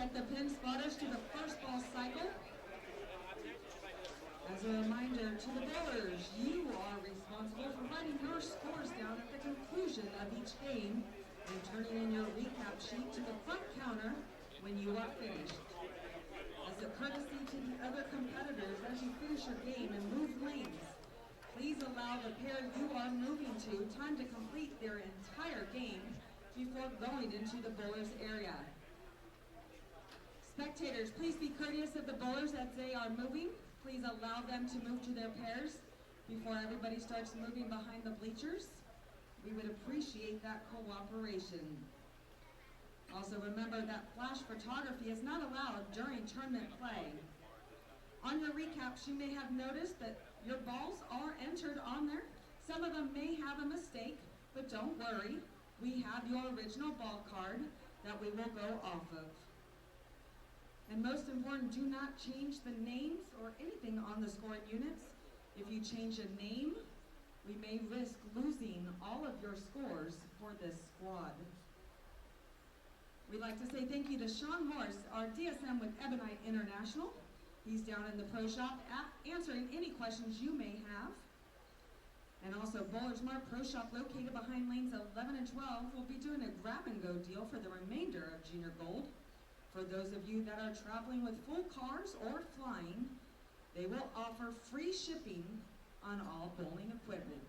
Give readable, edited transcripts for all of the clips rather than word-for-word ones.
get the pin spotters to the first ball cycle. As a reminder to the bowlers, you are responsible for writing your scores down at the conclusion of each game and turning in your recap sheet to the front counter when you are finished. As a courtesy to the other competitors as you finish your game and move lanes, please allow the pair you are moving to time to complete their entire game before going into the bowler's area. Spectators, please be courteous of the bowlers as they are moving. Please allow them to move to their pairs before everybody starts moving behind the bleachers. We would appreciate that cooperation. Also remember that flash photography is not allowed during tournament play. On your recaps, you may have noticed that your balls are entered on there. Some of them may have a mistake, but don't worry. We have your original ball card that we will go off of. And most important, do not change the names or anything on the scoring units. If you change a name, we may risk losing all of your scores for this squad. We'd like to say thank you to Sean Morris, our DSM with Ebonite International. He's down in the pro shop answering any questions you may have. And also Bowlers Mart Pro Shop located behind lanes 11 and 12 will be doing a grab and go deal for the remainder of Junior Gold. For those of you that are traveling with full cars or flying, they will offer free shipping on all bowling equipment.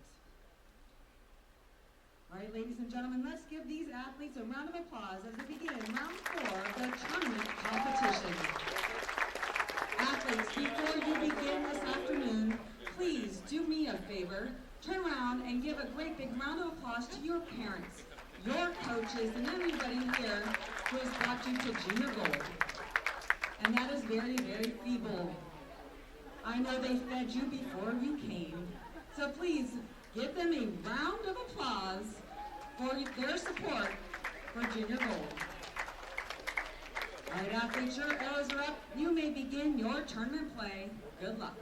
All right, ladies and gentlemen, let's give these athletes a round of applause as they begin round 4 of the tournament competition. Athletes, before you begin this afternoon, please do me a favor, turn around and give a great big round of applause to your parents, your coaches, and everybody here who has brought you to Junior Gold. And that is very, very feeble. I know they fed you before you came. So please give them a round of applause for their support for Junior Gold. All right, athletes, your arrows are up. You may begin your tournament play. Good luck.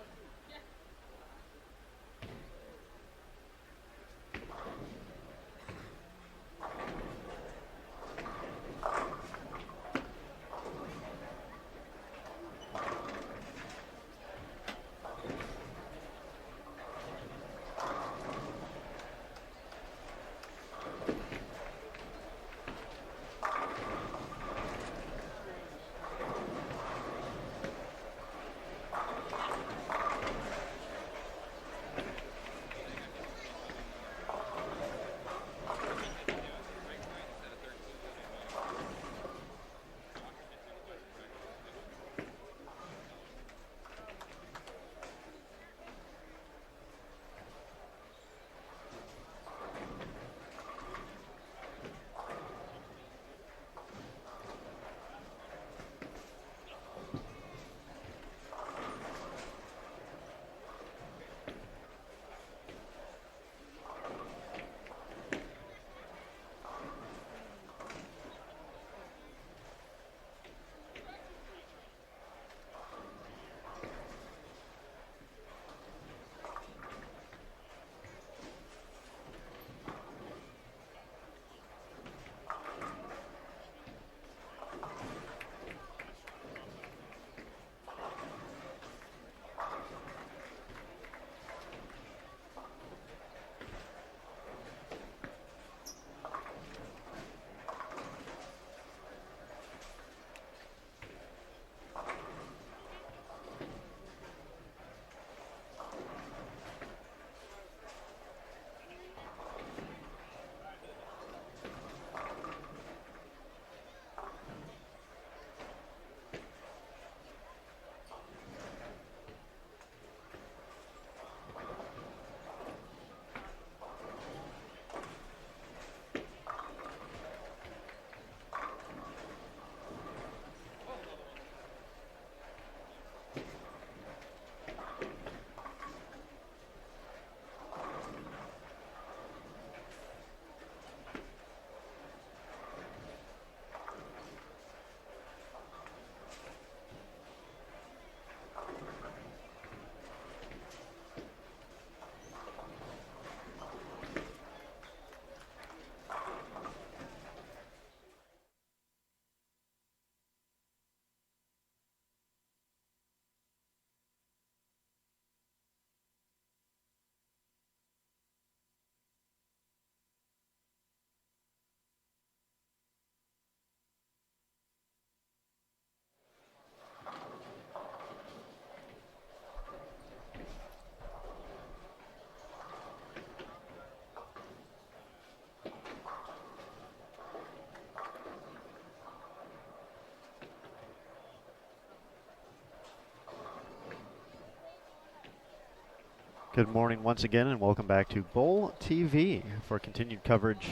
Good morning once again, and welcome back to Bowl TV for continued coverage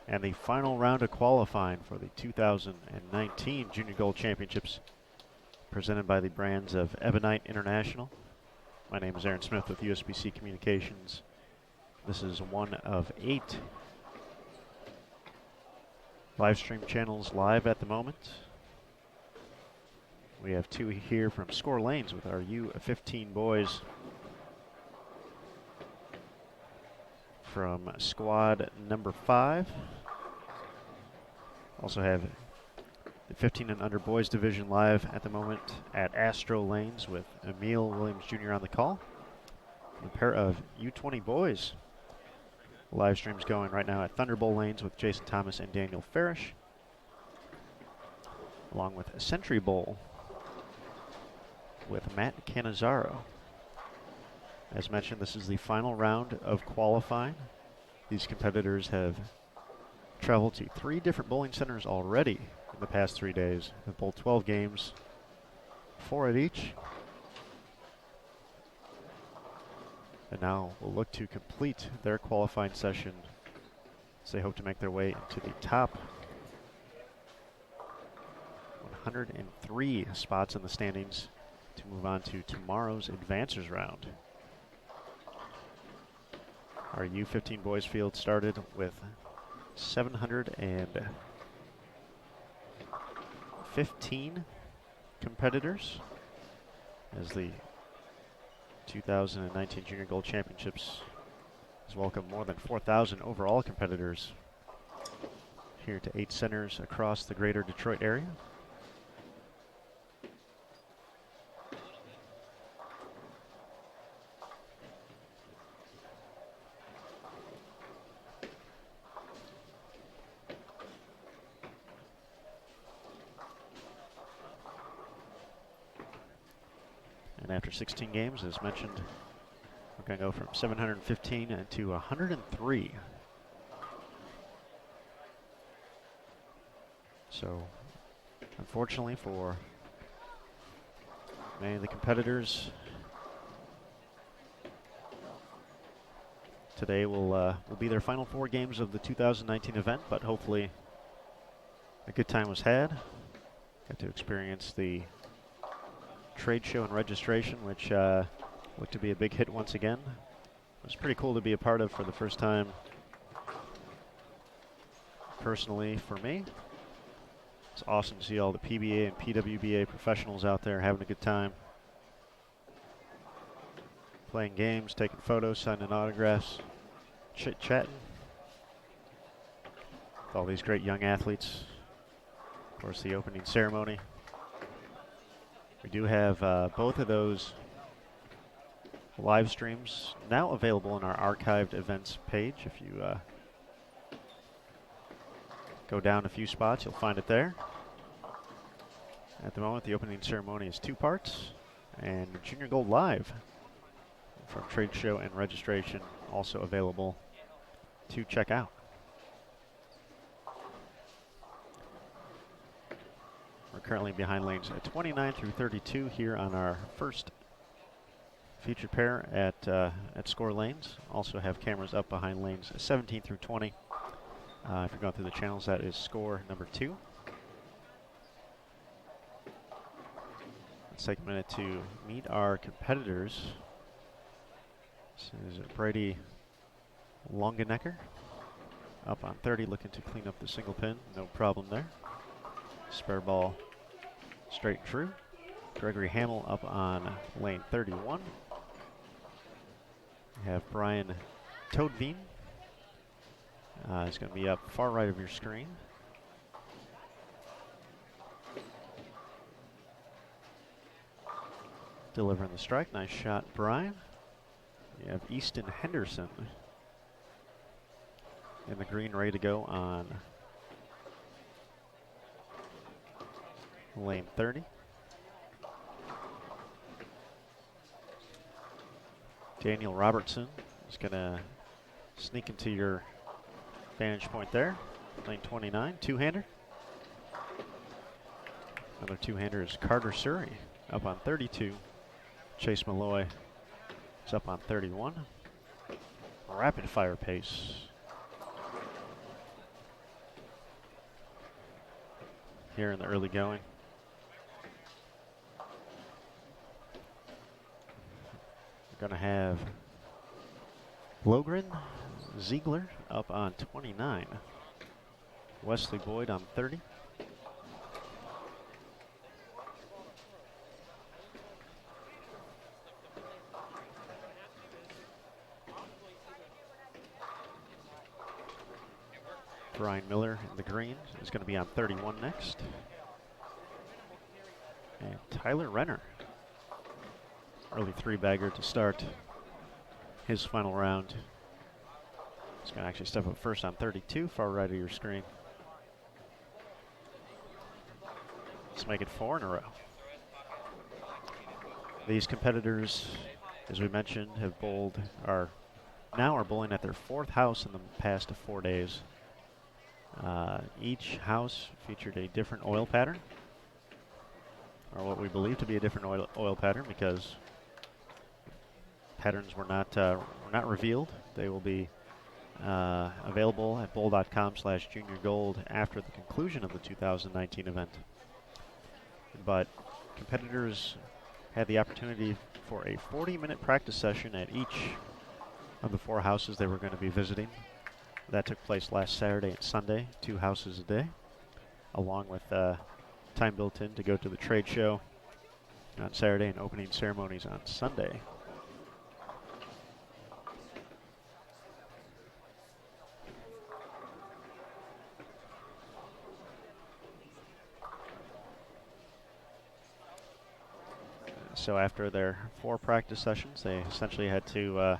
and the final round of qualifying for the 2019 Junior Gold Championships presented by the brands of Ebonite International. My name is Aaron Smith with USBC Communications. This is one of 8 live stream channels live at the moment. We have 2 here from Skore Lanes with our U15 boys from squad number 5. Also have the 15 and under boys division live at the moment at Astro Lanes with Emil Williams Jr. on the call. And a pair of U20 boys live streams going right now at Thunderbolt Lanes with Jason Thomas and Daniel Farish, along with Century Bowl with Matt Cannizzaro. As mentioned, this is the final round of qualifying. These competitors have traveled to 3 different bowling centers already in the past 3 days. They've bowled 12 games, 4 at each. And now will look to complete their qualifying session as they hope to make their way into the top 103 spots in the standings to move on to tomorrow's advancers round. Our U15 boys field started with 715 competitors as the 2019 Junior Gold Championships has welcomed more than 4,000 overall competitors here to 8 centers across the greater Detroit area. And after 16 games, as mentioned, we're going to go from 715 to 103. So, unfortunately for many of the competitors, today will be their final 4 games of the 2019 event, but hopefully a good time was had. Got to experience the trade show and registration, which looked to be a big hit once again. It was pretty cool to be a part of for the first time personally for me. It's awesome to see all the PBA and PWBA professionals out there having a good time, playing games, taking photos, signing autographs, chit-chatting with all these great young athletes. Of course, the opening ceremony. We do have both of those live streams now available on our archived events page. If you go down a few spots, you'll find it there. At the moment, the opening ceremony is 2 parts, and Junior Gold Live from trade show and registration also available to check out. We're currently behind lanes 29 through 32 here on our first featured pair at Skore Lanes. Also have cameras up behind lanes 17 through 20. If you're going through the channels, that is Skore number 2. Let's take a minute to meet our competitors. This is Brady Longenecker up on 30, looking to clean up the single pin. No problem there. Spare ball straight and true. Gregory Hamill up on lane 31. We have Brian Toadveen. He's going to be up far right of your screen. Delivering the strike. Nice shot, Brian. You have Easton Henderson in the green, ready to go on lane 30. Daniel Robertson is going to sneak into your vantage point there. Lane 29, two-hander. Another two-hander is Carter Surrey up on 32. Chase Malloy It's up on 31. Rapid fire pace. Here in the early going. We're going to have Logren, Ziegler up on 29. Wesley Boyd on 30. Brian Miller in the green is going to be on 31 next. And Tyler Renner, early three-bagger to start his final round. He's going to actually step up first on 32, far right of your screen. Let's make it 4 in a row. These competitors, as we mentioned, have bowled, are bowling at their 4th house in the past 4 days. Each house featured a different oil pattern, or what we believe to be a different oil pattern, because patterns were not revealed. They will be available at bowl.com/juniorgold after the conclusion of the 2019 event. But competitors had the opportunity for a 40-minute practice session at each of the 4 houses they were going to be visiting. That took place last Saturday and Sunday, 2 houses a day, along with time built in to go to the trade show on Saturday and opening ceremonies on Sunday. So after their 4 practice sessions, they essentially had to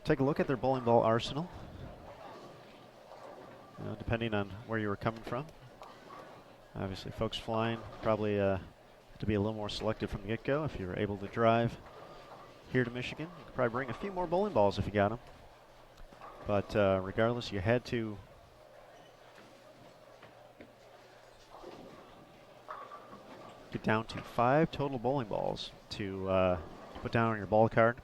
take a look at their bowling ball arsenal, depending on where you were coming from. Obviously, folks flying probably had to be a little more selective from the get-go. If you were able to drive here to Michigan, you could probably bring a few more bowling balls if you got them. But regardless, you had to get down to 5 total bowling balls to put down on your ball card.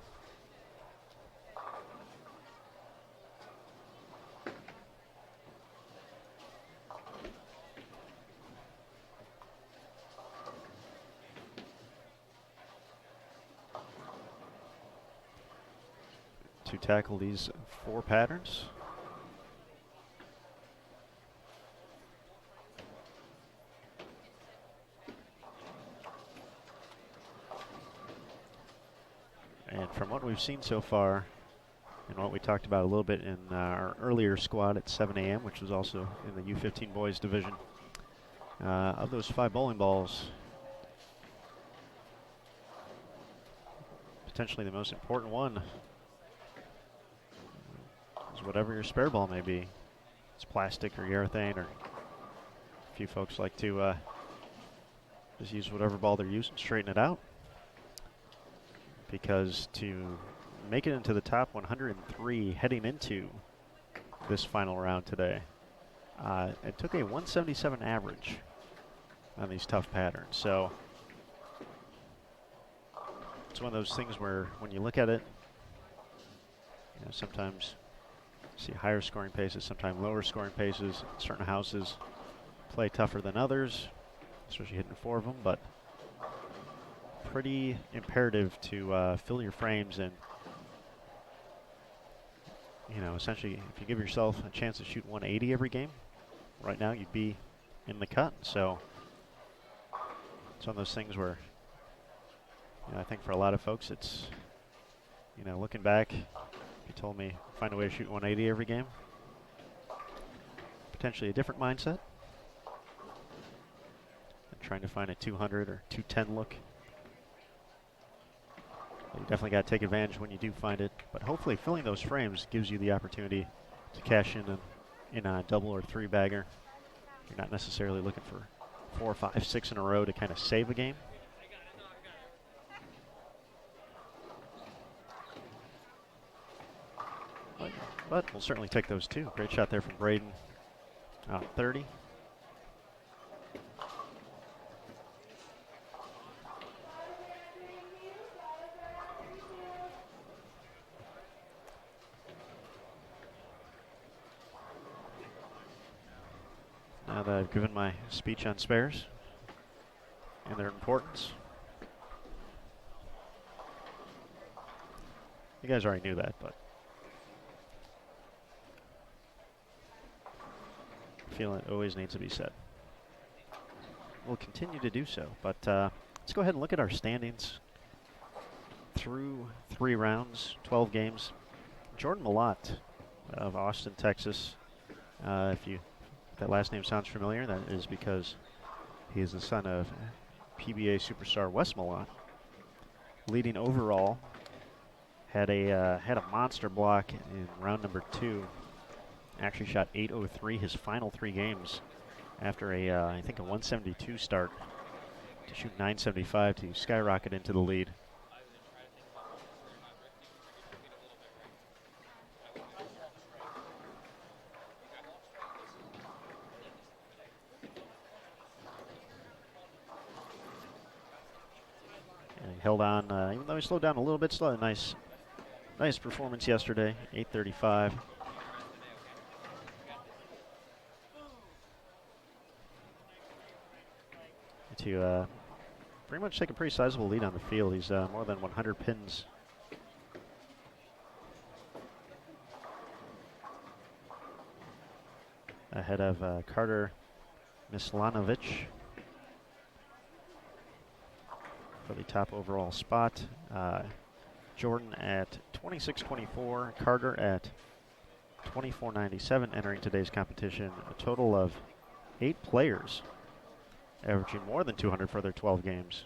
To tackle these 4 patterns. And from what we've seen so far, and what we talked about a little bit in our earlier squad at 7 a.m., which was also in the U15 Boys division, of those 5 bowling balls, potentially the most important one is whatever your spare ball may be. It's plastic or urethane, or a few folks like to just use whatever ball they're using, straighten it out. Because to make it into the top 103 heading into this final round today, it took a 177 average on these tough patterns. So it's one of those things where when you look at it, sometimes you see higher scoring paces, sometimes lower scoring paces. Certain houses play tougher than others, especially hitting 4 of them, but pretty imperative to fill your frames, and essentially if you give yourself a chance to shoot 180 every game, right now you'd be in the cut. So it's one of those things where I think for a lot of folks it's looking back, if you told me find a way to shoot 180 every game, potentially a different mindset, and trying to find a 200 or 210 look. You definitely got to take advantage when you do find it, but hopefully filling those frames gives you the opportunity to cash in a double or 3-bagger. You're not necessarily looking for 4, 5, 6 in a row to kind of save a game. But we'll certainly take those too. Great shot there from Braden. 30. now that I've given my speech on spares and their importance. You guys already knew that, but I feel it always needs to be said. We'll continue to do so, but let's go ahead and look at our standings through 3 rounds, 12 games. Jordan Malott of Austin, Texas. If that last name sounds familiar, that is because he is the son of PBA superstar Wes Malott. Leading overall, had a monster block in round number 2. Actually shot 803 his final 3 games after I think a 172 start to shoot 975 to skyrocket into the lead. And he held on, even though he slowed down a little bit. Still a nice performance yesterday, 835. To pretty much take a pretty sizable lead on the field. He's more than 100 pins. Ahead of Carter Mislanovic for the top overall spot. Jordan at 26.24, Carter at 24.97 entering today's competition. A total of 8 players averaging more than 200 for their 12 games.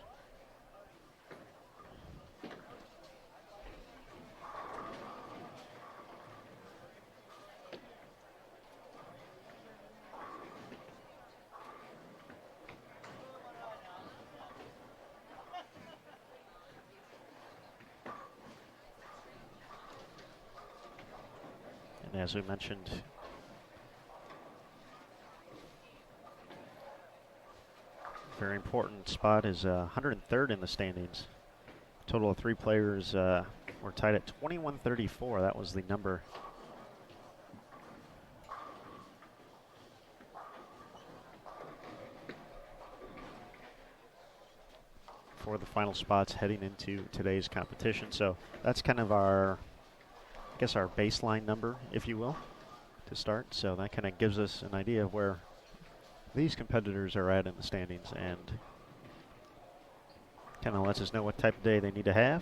And as we mentioned, very important spot is 103rd in the standings. Total of 3 players were tied at 2134. That was the number. For the final spots heading into today's competition. So that's kind of our, I guess, our baseline number, if you will, to start. So that kind of gives us an idea of where these competitors are at in the standings, and kind of lets us know what type of day they need to have.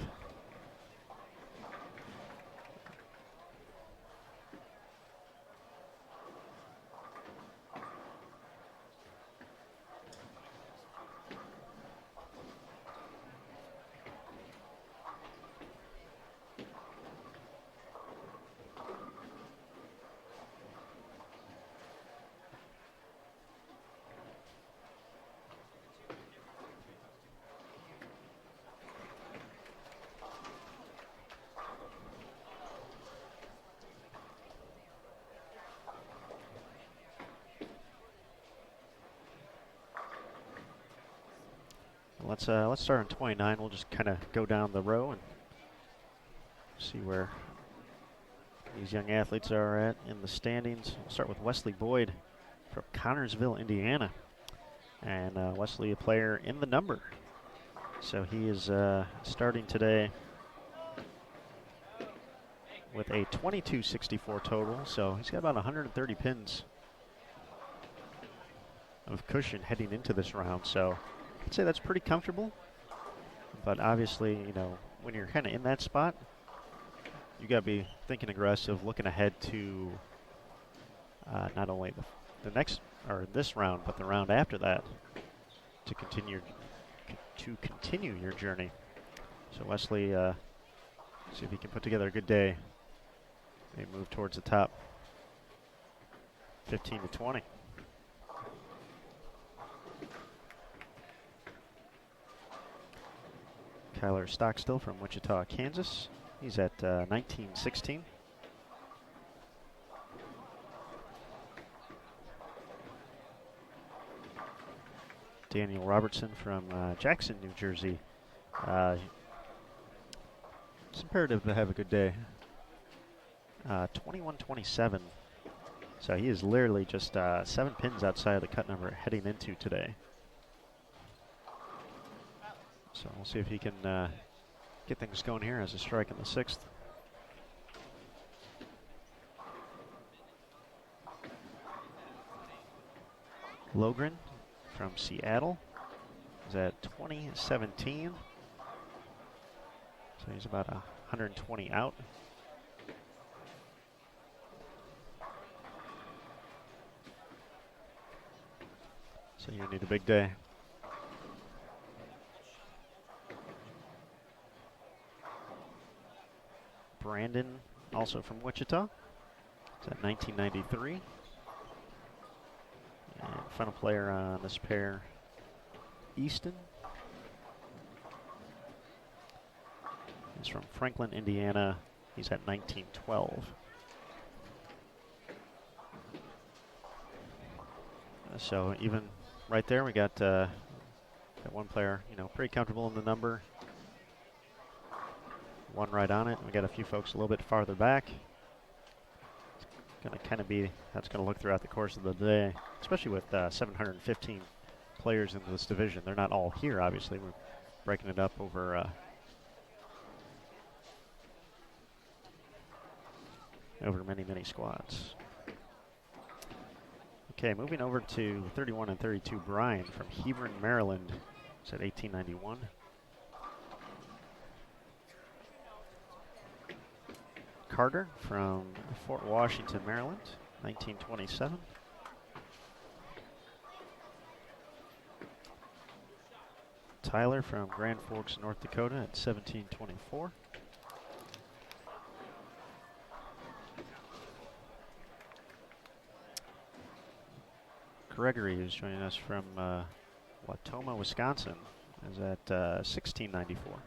Let's start on 29. We'll just kind of go down the row and see where these young athletes are at in the standings. We'll start with Wesley Boyd from Connorsville, Indiana. And Wesley, a player in the number. So he is starting today with a 2264 total. So he's got about 130 pins of cushion heading into this round. So I'd say that's pretty comfortable, but obviously, you know, when you're kind of in that spot, you got to be thinking aggressive, looking ahead to not only the next or this round, but the round after that to continue your journey. So Wesley, see if he can put together a good day. They move towards the top 15 to 20. Kyler Stockstill from Wichita, Kansas. He's at 1916. Daniel Robertson from Jackson, New Jersey. It's imperative to have a good day. 21-27. So he is literally just 7 pins outside of the cut number heading into today. So we'll see if he can get things going here as a strike in the 6th. Logren from Seattle is at 20-17. So he's about 120 out. So you need a big day. Brandon, also from Wichita. It's at 1993. And final player on this pair, Easton. He's from Franklin, Indiana. He's at 1912. So even right there, we got that one player, pretty comfortable in the number. One right on it. We got a few folks a little bit farther back. It's going to kind of be, that's going to look throughout the course of the day, especially with 715 players in this division. They're not all here, obviously. We're breaking it up over many, many squads. Okay, moving over to 31 and 32, Brian from Hebron, Maryland. It's at 1891. Carter from Fort Washington, Maryland, 1927. Tyler from Grand Forks, North Dakota at 1724. Gregory, who's joining us from Watoma, Wisconsin, is at 1694.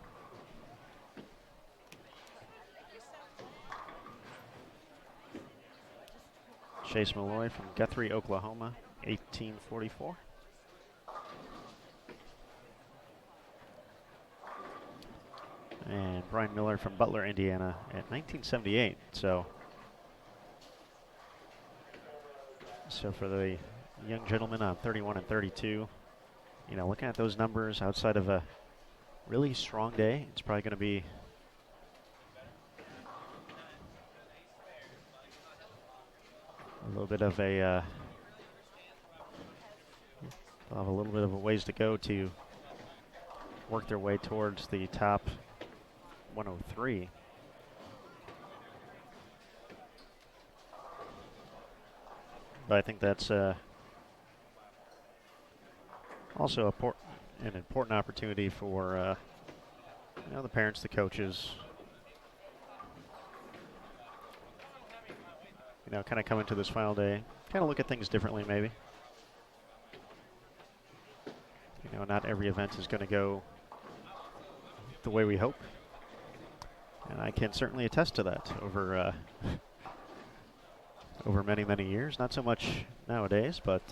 Chase Malloy from Guthrie, Oklahoma, 1844. And Brian Miller from Butler, Indiana at 1978. So for the young gentleman on 31 and 32, looking at those numbers outside of a really strong day, it's probably going to be a little bit of a they'll have a little bit of a ways to go to work their way towards the top 103. But I think that's also an important opportunity for the parents, the coaches, kind of come into this final day, kind of look at things differently maybe. Not every event is going to go the way we hope. And I can certainly attest to that over over many, many years. Not so much nowadays, but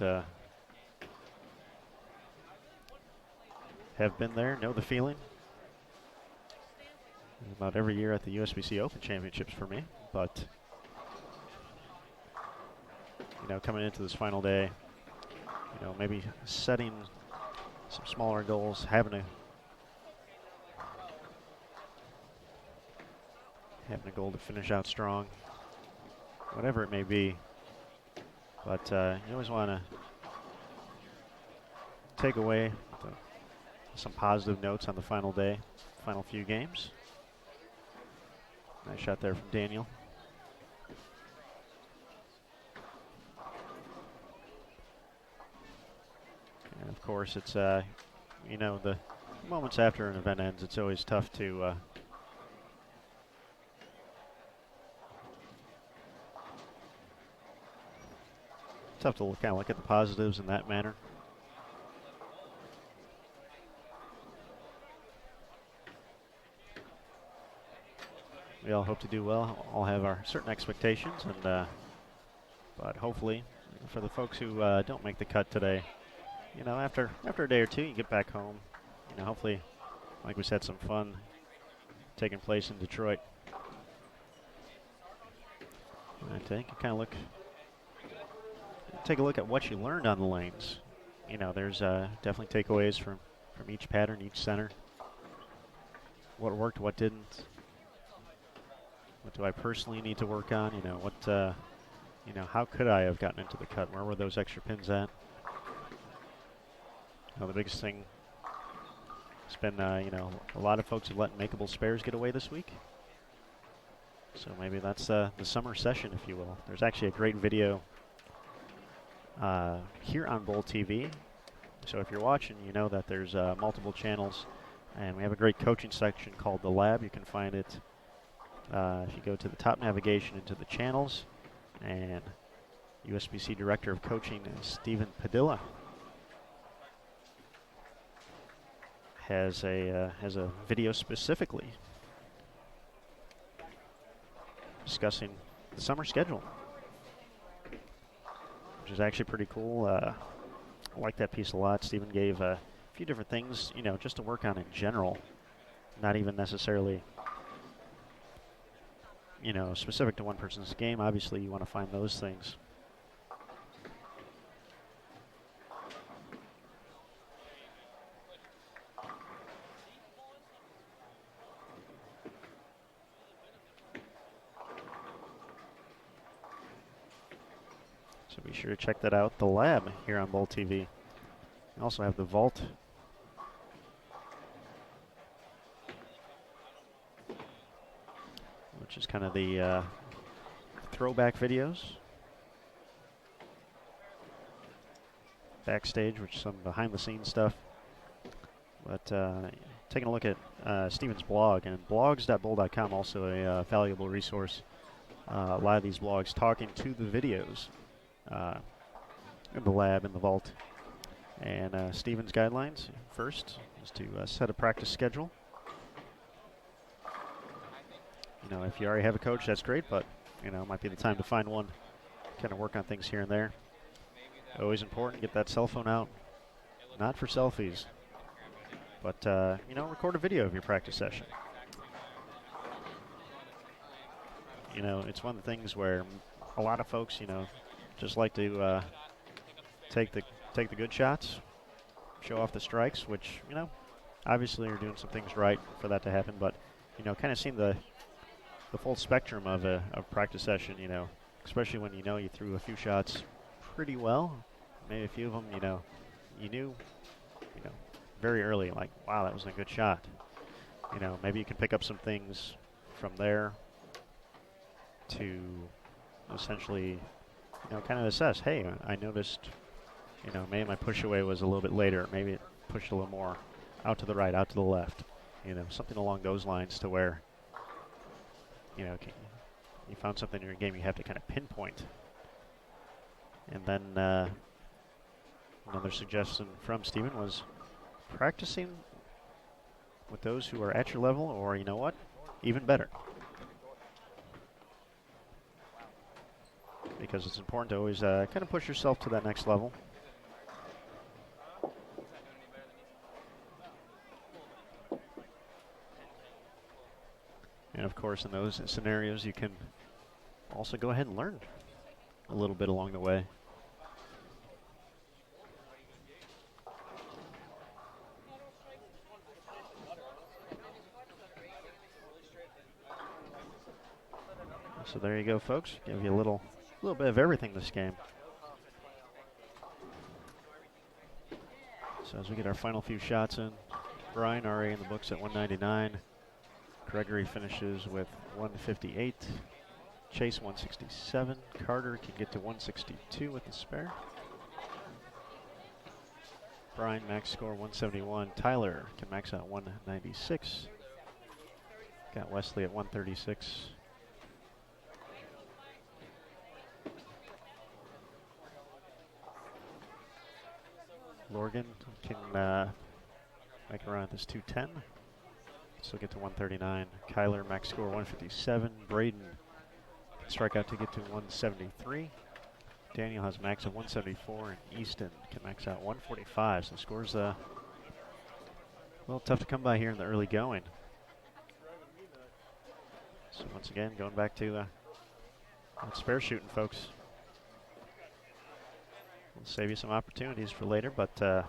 have been there, know the feeling. About every year at the USBC Open Championships for me, but coming into this final day, maybe setting some smaller goals, having a goal to finish out strong, whatever it may be. But you always want to take away some positive notes on the final day, final few games. Nice shot there from Daniel. And of course, it's the moments after an event ends, it's always tough to kind of look at the positives in that manner. We all hope to do well. All have our certain expectations, and but hopefully, for the folks who don't make the cut today, after a day or two, you get back home. Hopefully, like we said, some fun taking place in Detroit. I think you kind of look take a look at what you learned on the lanes. You know, there's definitely takeaways from each pattern, each center. What worked, what didn't. What do I personally need to work on? You know, what, you know, how could I have gotten into the cut? Where were those extra pins at? Well, the biggest thing has been, you know, a lot of folks have let makeable spares get away this week. So maybe that's the summer session, if you will. There's actually a great video here on Bowl TV. So if you're watching, you know that there's multiple channels, and we have a great coaching section called The Lab. You can find it if you go to the top navigation into the channels, and USBC Director of Coaching Stephen Padilla has a video specifically discussing the summer schedule, which is actually pretty cool. I like that piece a lot. Stephen gave a few different things, you know, just to work on in general, not even necessarily, you know, specific to one person's game. Obviously, you want to find those things. So be sure to check that out, The Lab, here on Bowl TV. We also have the Vault, which is kind of the throwback videos. Backstage, which is some behind-the-scenes stuff. But taking a look at Stephen's blog, and blogs.bowl.com, also a valuable resource. A lot of these blogs talking to the videos in the lab, in the vault. And Stephen's guidelines first is to set a practice schedule. You know, if you already have a coach, that's great, but, you know, it might be the time to find one, kind of work on things here and there. Always important, get that cell phone out, not for selfies, but, you know, record a video of your practice session. You know, it's one of the things where a lot of folks, you know, just like to take the good shots, show off the strikes, which, you know, obviously you're doing some things right for that to happen, but, you know, kind of seeing the full spectrum of a practice session, you know, especially when you know you threw a few shots pretty well, maybe a few of them, you know, you knew, you know, very early, like, wow, that was a good shot. You know, maybe you can pick up some things from there to essentially, you know, kind of assess, hey, I noticed, you know, maybe my push away was a little bit later. Maybe it pushed a little more out to the right, out to the left. You know, something along those lines to where, you know, you found something in your game you have to kind of pinpoint. And then another suggestion from Stephen was practicing with those who are at your level, or, you know what, even better. Because it's important to always kind of push yourself to that next level. And of course, in those scenarios, you can also go ahead and learn a little bit along the way. So there you go, folks. Give you a little bit of everything this game. So as we get our final few shots in, Brian already in the books at 199. Gregory finishes with 158. Chase 167. Carter can get to 162 with the spare. Brian max score 171. Tyler can max out 196. Got Wesley at 136. Lorgan can make around this 210. So get to 139. Kyler max score 157. Braden can strike out to get to 173. Daniel has max of 174, and Easton can max out 145. So scores a little tough to come by here in the early going. So once again, going back to that spare shooting, folks. We'll save you some opportunities for later, but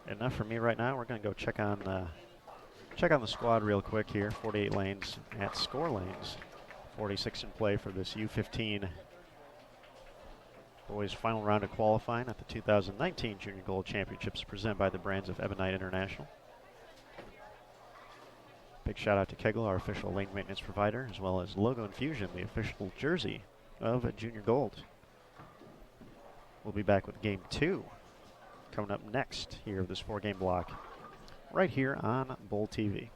enough for me right now. We're going to go check on the squad real quick here. 48 lanes at Skore lanes. 46 in play for this U15 Boys final round of qualifying at the 2019 Junior Gold Championships presented by the brands of Ebonite International. Big shout out to Kegel, our official lane maintenance provider, as well as Logo Infusion, the official jersey of Junior Gold. We'll be back with Game 2 coming up next here of this 4-game block right here on Bowl TV.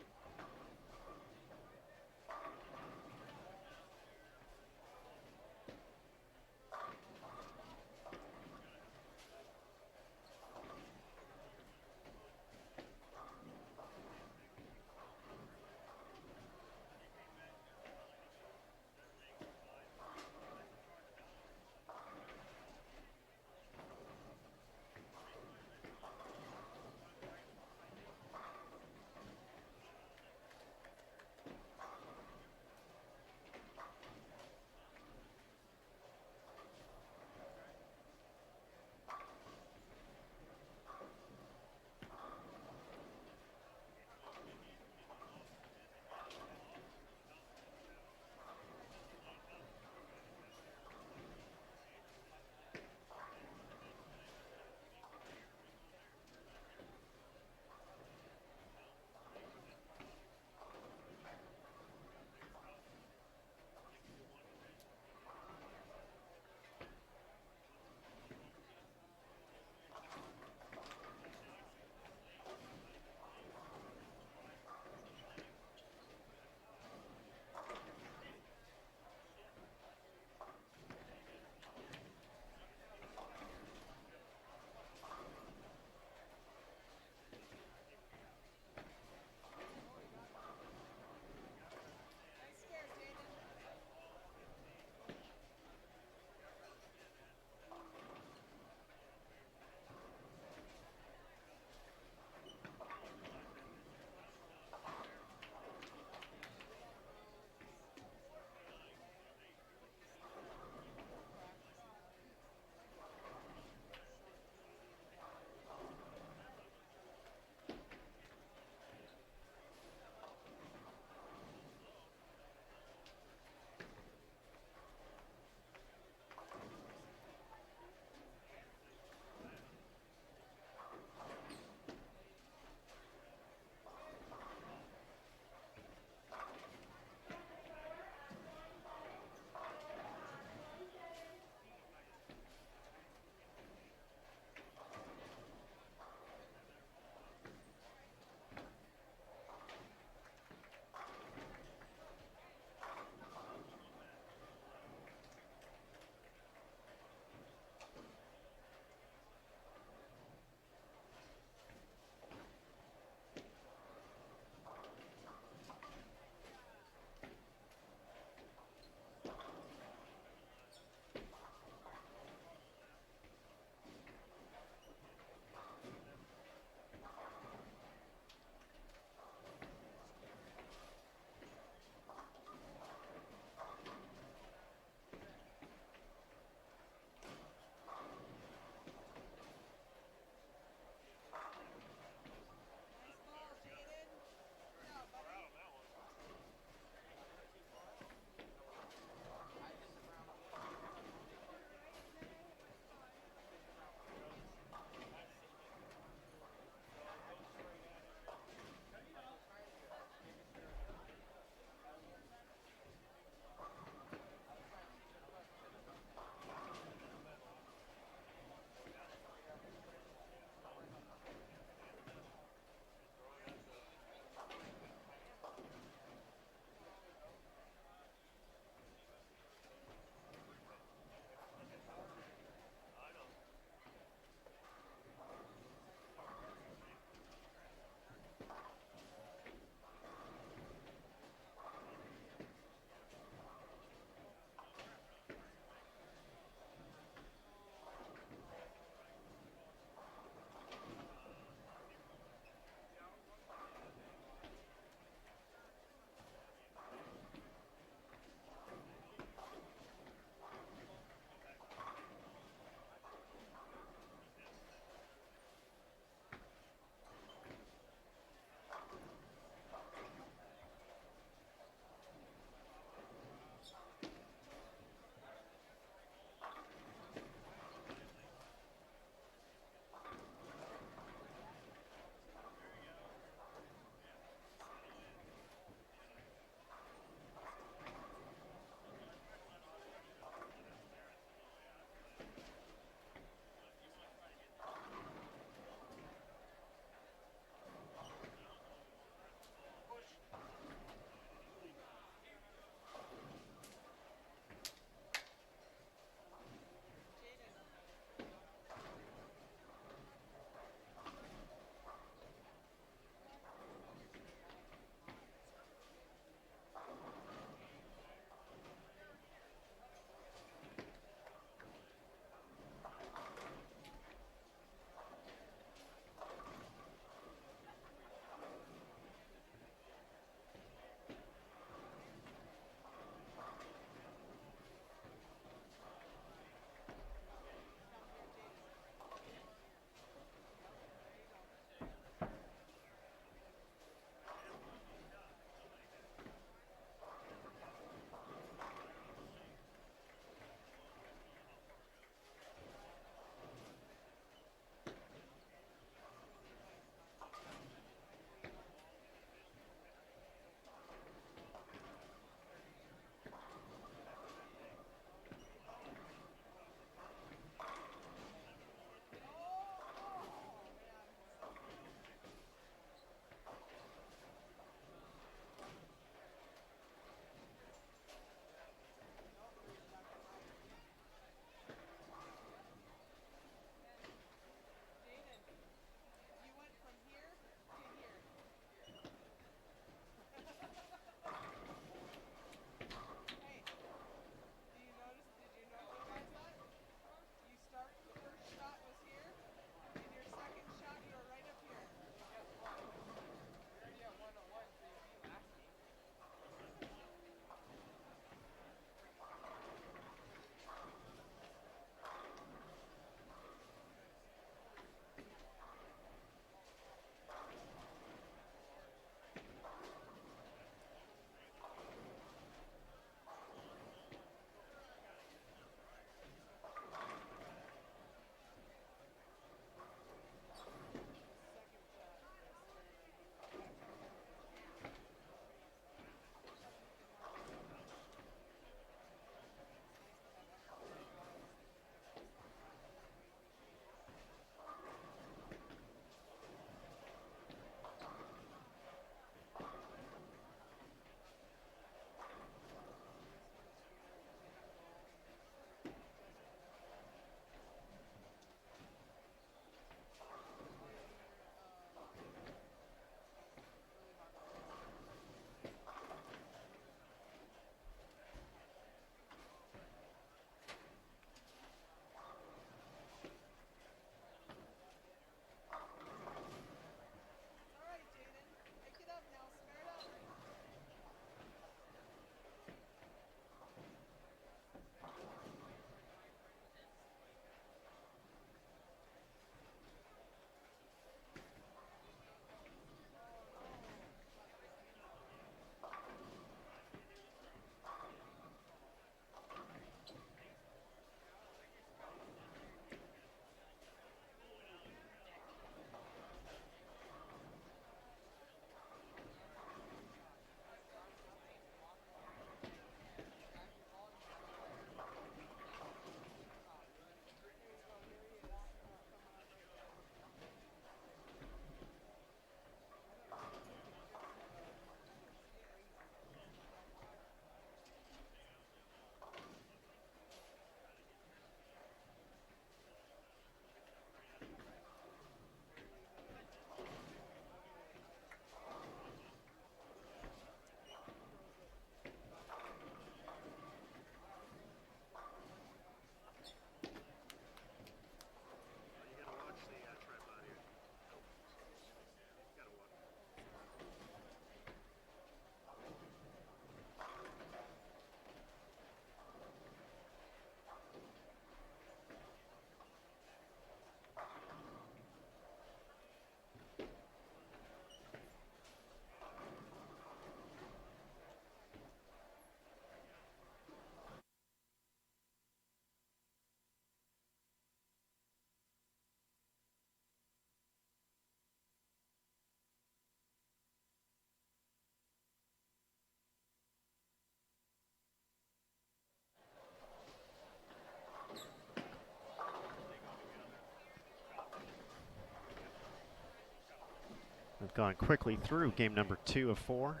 gone quickly through game number 2 of 4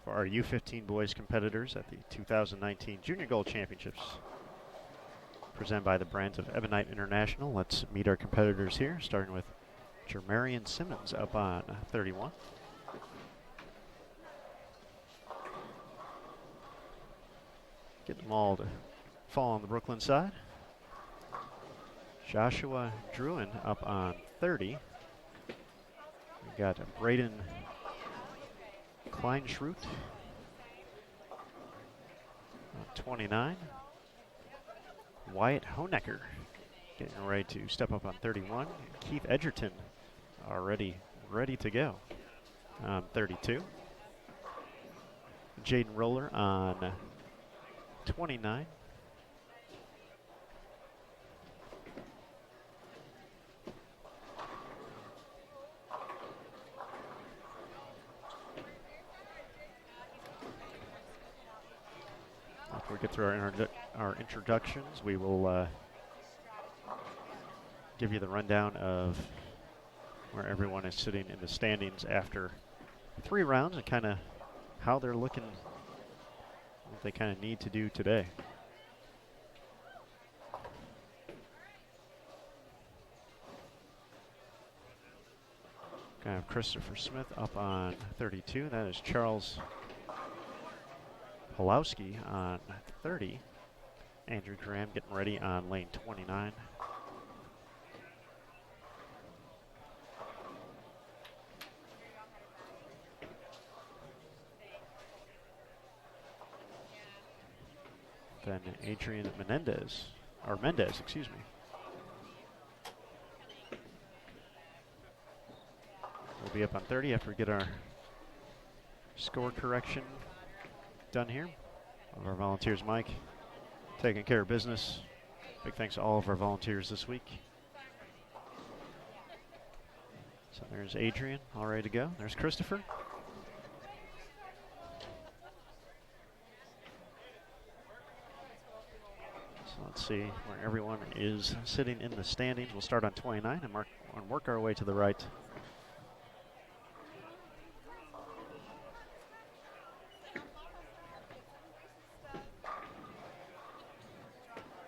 for our U15 boys competitors at the 2019 Junior Gold Championships presented by the brands of Ebonite International. Let's meet our competitors here, starting with Jermarian Simmons up on 31. Getting them all to fall on the Brooklyn side. Joshua Druin up on 30. We've got Braden Kleinschroot on 29. Wyatt Honecker getting ready to step up on 31. Keith Edgerton already ready to go on 32. Jaden Roller on 29. After we get through our introductions, we will give you the rundown of where everyone is sitting in the standings after 3 rounds and kind of how they're looking, what they kind of need to do today. Gonna have Christopher Smith up on 32. That is Charles Pulowski on 30. Andrew Graham getting ready on lane 29. Then Adrian Mendez, excuse me. We'll be up on 30 after we get our score correction done here. All of our volunteers, Mike, taking care of business. Big thanks to all of our volunteers this week. So there's Adrian, all ready to go. There's Christopher. So let's see where everyone is sitting in the standings. We'll start on 29 and work our way to the right.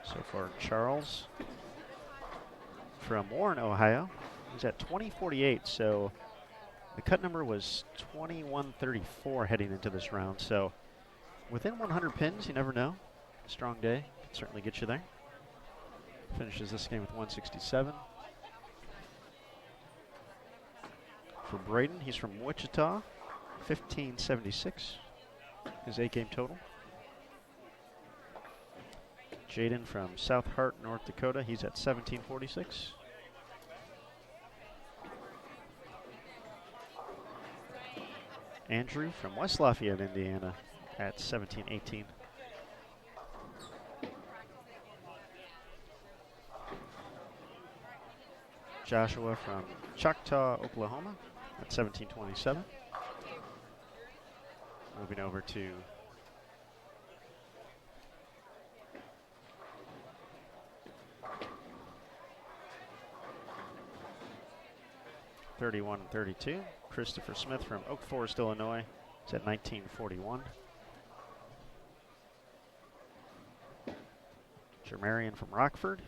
So for Charles from Warren, Ohio, he's at 2048. So the cut number was 2134 heading into this round. So within 100 pins, you never know. Strong day can certainly get you there. Finishes this game with 167. For Braden, he's from Wichita, 1576. His 8-game total. Jaden from South Hart, North Dakota, he's at 1746. Andrew from West Lafayette, Indiana, at 1718. Joshua from Choctaw, Oklahoma, at 1727. Moving over to '31 and 32. Christopher Smith from Oak Forest, Illinois, is at 1941. Jermarian from Rockford,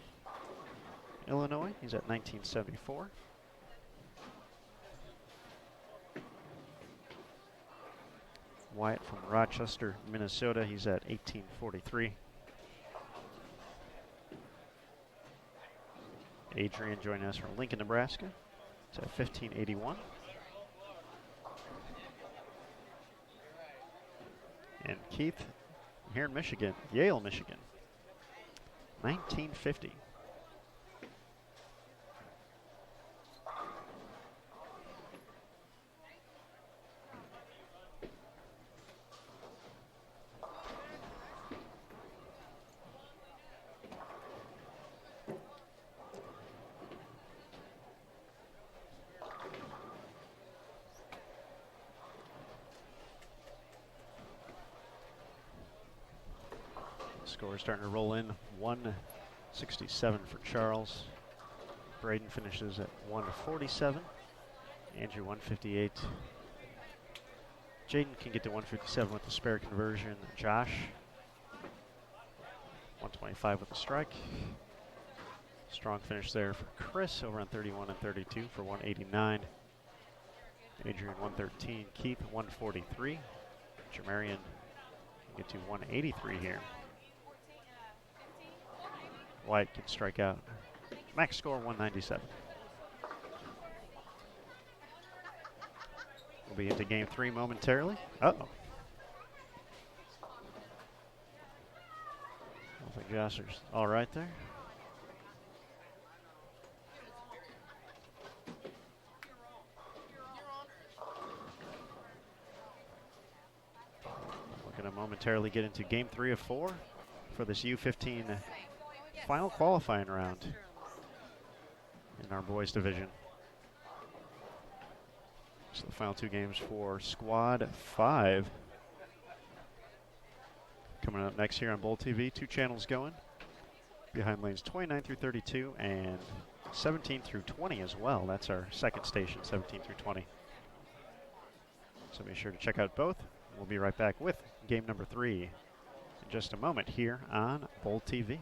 Illinois, he's at 1974. Wyatt from Rochester, Minnesota, he's at 1843. Adrian joining us from Lincoln, Nebraska, he's at 1581. And Keith here in Michigan, Yale, Michigan, 1950. Score starting to roll in. 167 for Charles. Braden finishes at 147. Andrew 158. Jaden can get to 157 with the spare conversion. Josh 125 with the strike. Strong finish there for Chris over on 31 and 32 for 189. Adrian 113. Keith 143. Jamarian can get to 183 here. White can strike out. Max score 197. We'll be into game 3 momentarily. Uh-oh. I think Josser's all right there. We're going to momentarily get into game 3 of 4 for this U15 final qualifying round in our boys division. So the final 2 games for Squad 5. Coming up next here on Bowl TV, 2 channels going. Behind lanes 29 through 32 and 17 through 20 as well. That's our second station, 17 through 20. So be sure to check out both. We'll be right back with game number 3 in just a moment here on Bowl TV.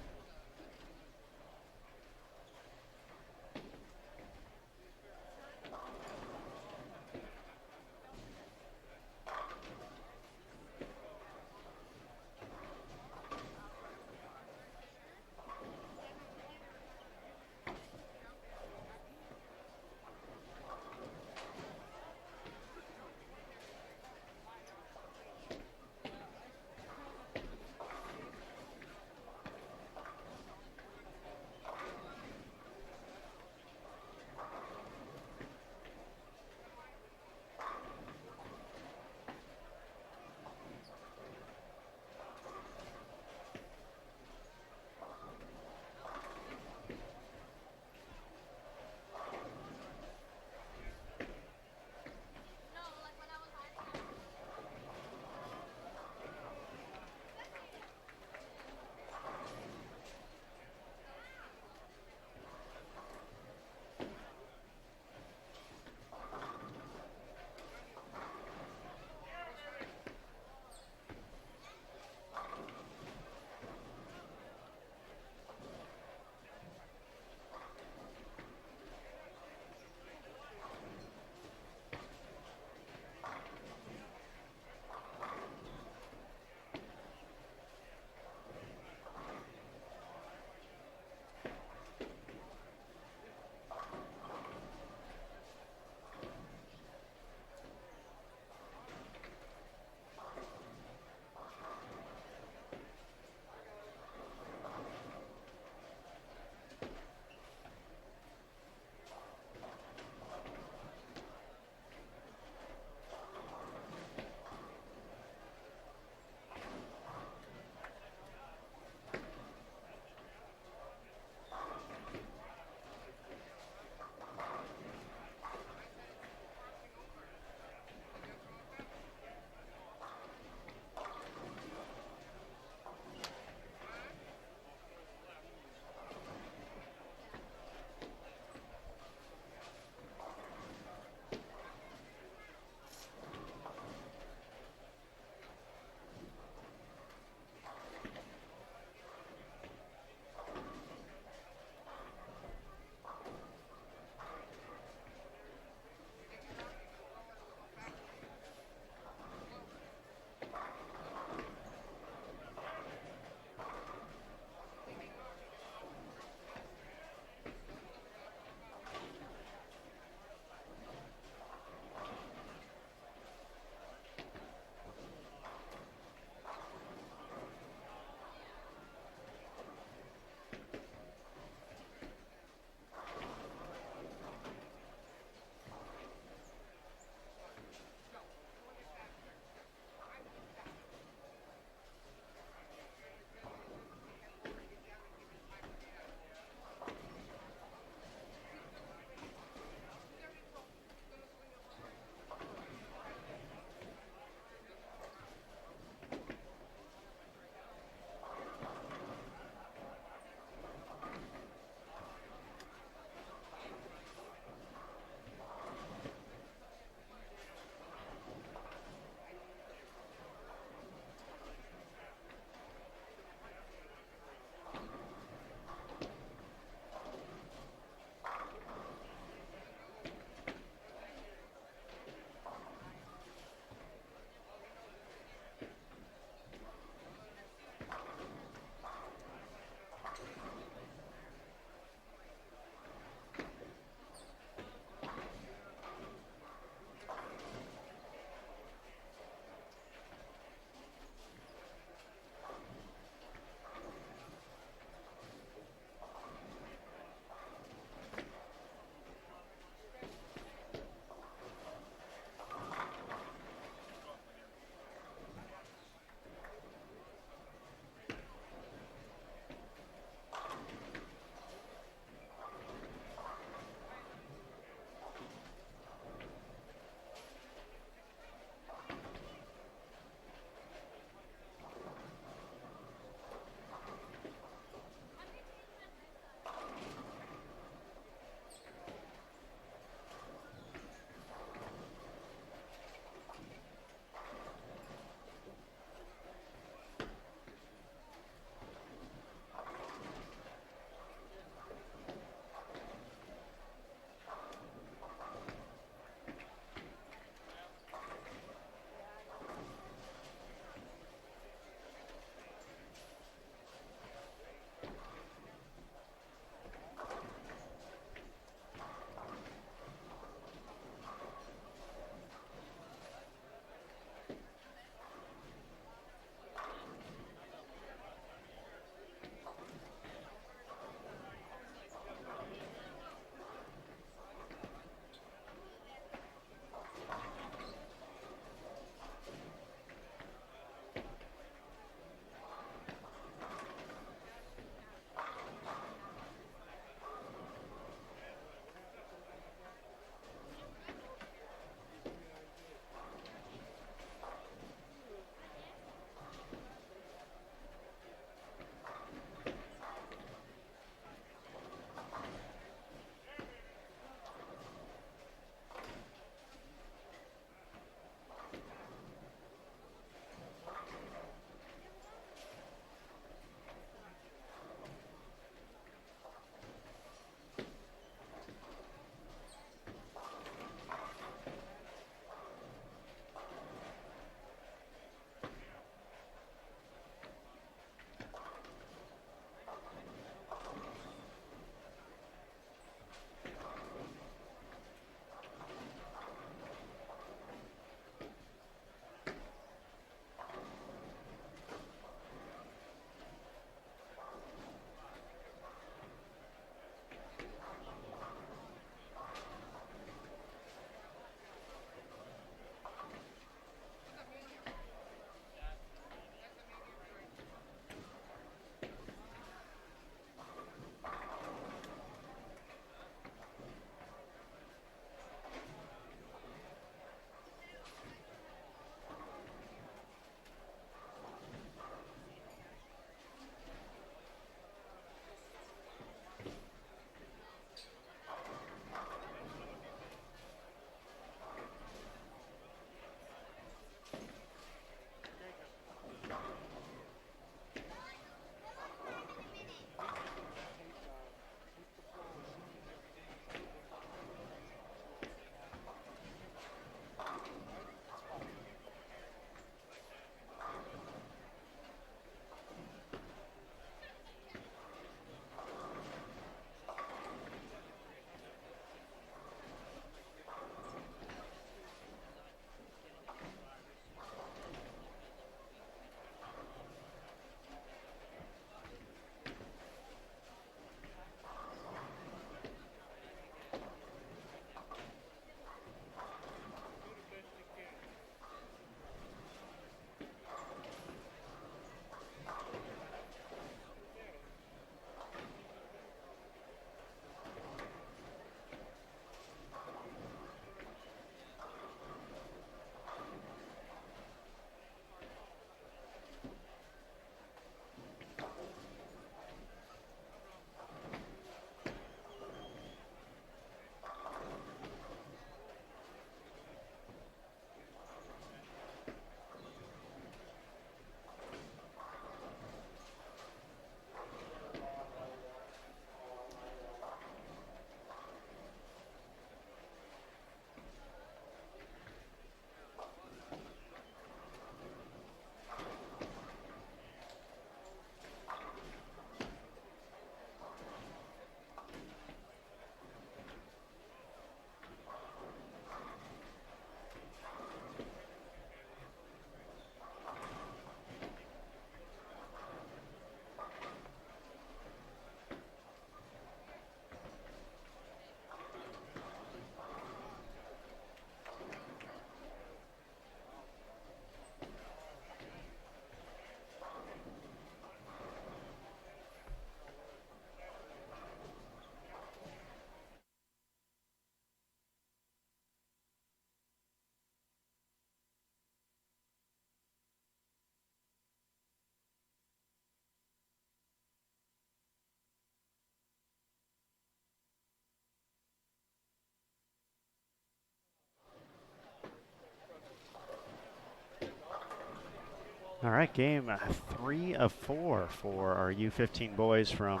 All right, game 3 of 4 for our U15 boys from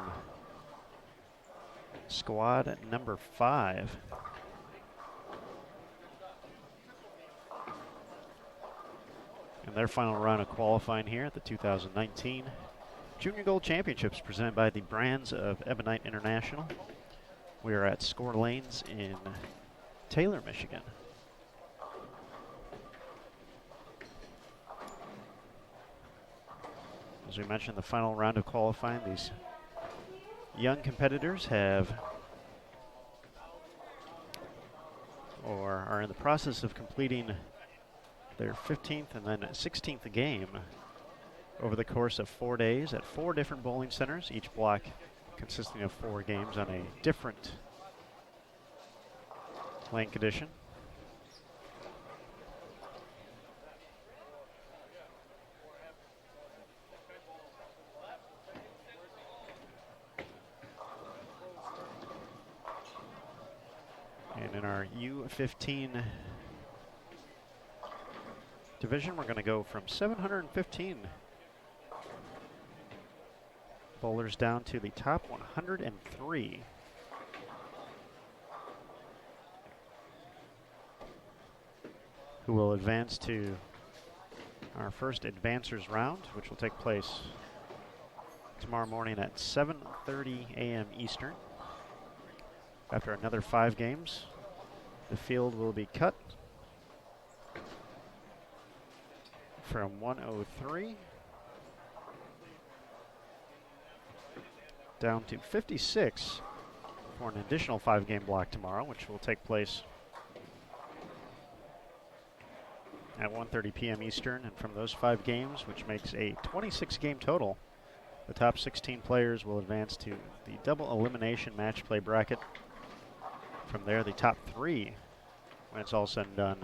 squad number 5. And their final round of qualifying here at the 2019 Junior Gold Championships presented by the Brands of Ebonite International. We are at Skore Lanes in Taylor, Michigan. As we mentioned, the final round of qualifying, these young competitors are in the process of completing their 15th and then 16th game over the course of 4 days at 4 different bowling centers, each block consisting of 4 games on a different lane condition. And in our U15 division, we're going to go from 715 bowlers down to the top 103. Who will advance to our first advancers round, which will take place tomorrow morning at 7:30 a.m. Eastern. After another 5 games, the field will be cut from 103 down to 56 for an additional 5-game block tomorrow, which will take place at 1:30 p.m. Eastern. And from those 5 games, which makes a 26-game total, the top 16 players will advance to the double elimination match play bracket. From there, the top 3, when it's all said and done,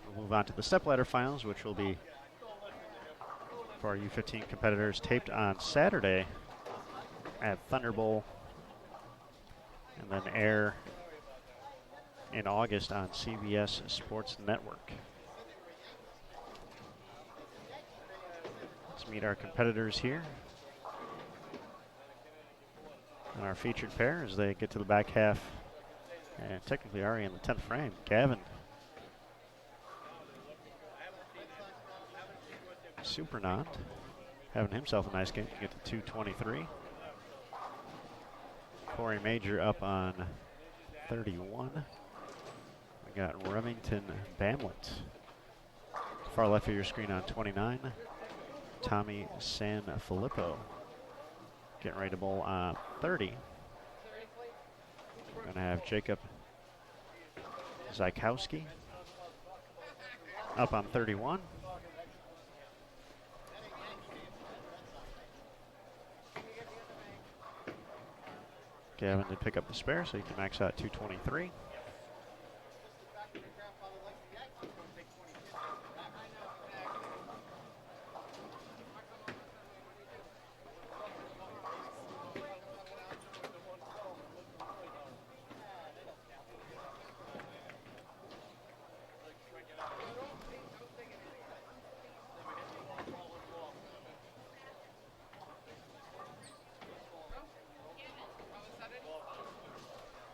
we'll move on to the stepladder finals, which will be for our U15 competitors taped on Saturday at Thunder Bowl, and then air in August on CBS Sports Network. Let's meet our competitors here. And our featured pair as they get to the back half, and technically already in the 10th frame, Gavin. Supernant having himself a nice game to get to 223. Corey Major up on 31. We got Remington Bamlett, far left of your screen on 29. Tommy Sanfilippo getting ready to bowl on 30. We're going to have Jacob Zykowski up on 31. Gavin did pick up the spare, so he can max out 223.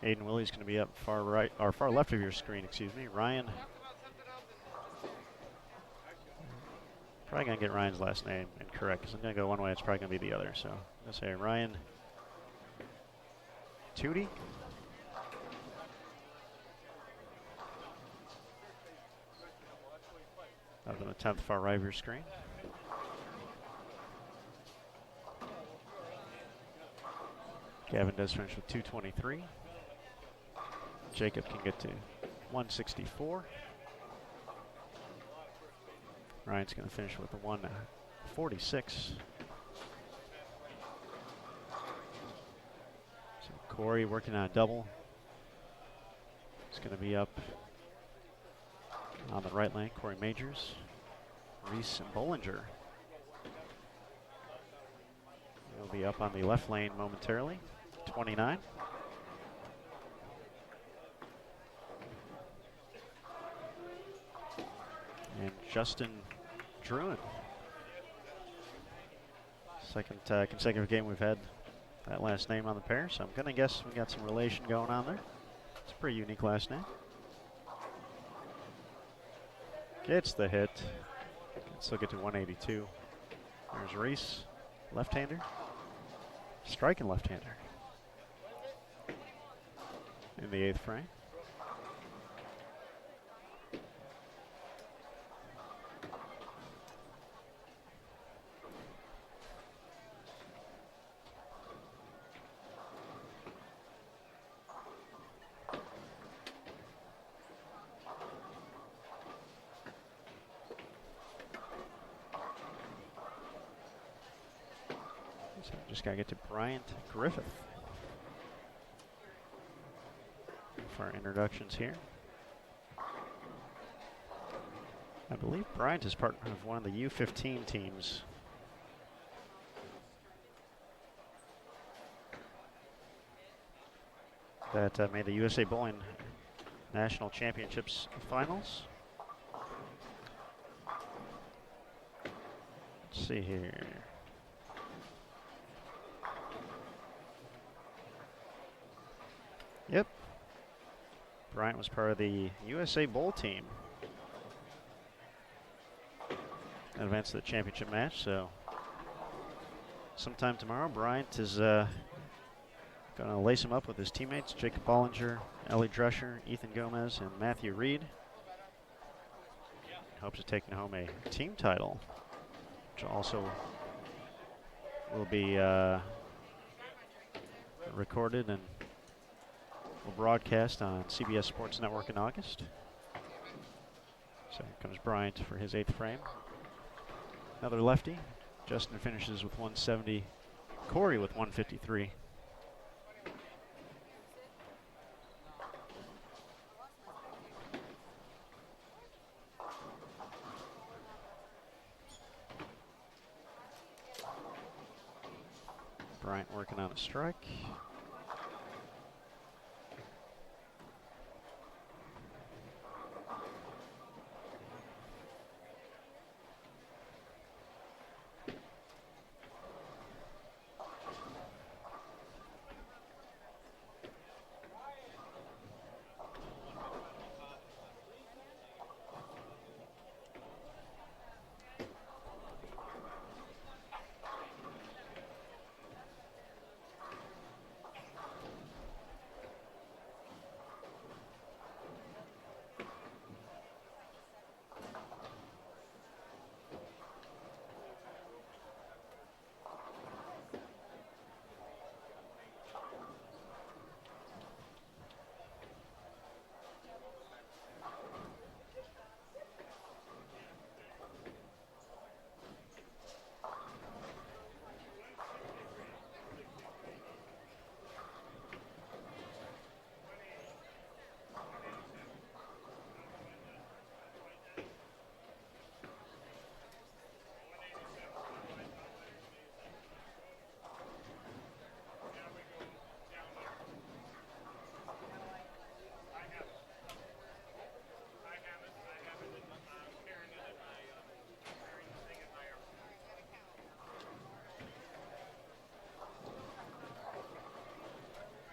Aiden Willie's going to be up far right, or far left of your screen, excuse me. Ryan. Probably going to get Ryan's last name incorrect, because I'm going to go one way, it's probably going to be the other. So I'm going to say Ryan Tootie. Up on the 10th far right of your screen. Gavin does finish with 223. Jacob can get to 164. Ryan's going to finish with a 146. So Corey working on a double. It's going to be up on the right lane. Corey Majors, Reese Bollinger. He'll be up on the left lane momentarily. 29. Justin Druin. Second consecutive game we've had that last name on the pair, so I'm going to guess we got some relation going on there. It's a pretty unique last name. Gets the hit. Can still get to 182. There's Reese, left-hander. Striking left-hander. In the 8th frame. So just got to get to Bryant Griffith for our introductions here. I believe Bryant is part of one of the U15 teams. That made the USA Bowling National Championships finals. Let's see here. Yep. Bryant was part of the USA Bowl team that advanced to the championship match, so sometime tomorrow Bryant is going to lace him up with his teammates, Jacob Bollinger, Ellie Drescher, Ethan Gomez, and Matthew Reed. Hopes of taking home a team title, which also will be recorded and will broadcast on CBS Sports Network in August. So here comes Bryant for his 8th frame. Another lefty. Justin finishes with 170. Corey with 153. Bryant working on a strike.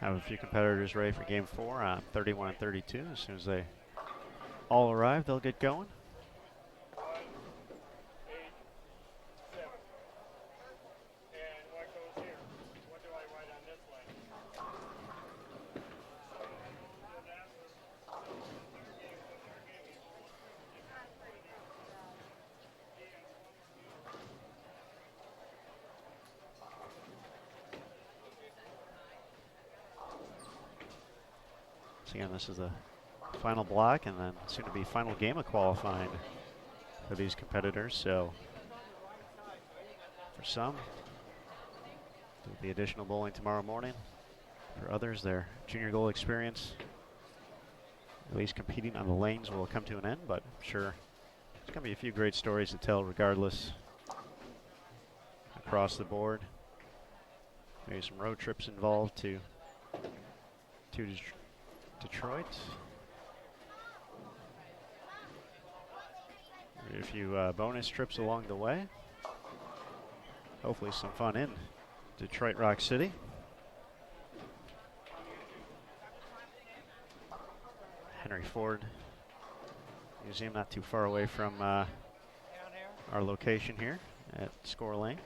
Have a few competitors ready for game 4 on 31 and 32. As soon as they all arrive, they'll get going. So again, this is the final block and then soon to be final game of qualifying for these competitors. So for some, there'll be additional bowling tomorrow morning. For others, their junior goal experience, at least competing on the lanes, will come to an end, but I'm sure there's going to be a few great stories to tell regardless across the board. Maybe some road trips involved to Detroit. A few bonus trips along the way. Hopefully some fun in Detroit Rock City. Henry Ford Museum, not too far away from our location here at Skore Lanes.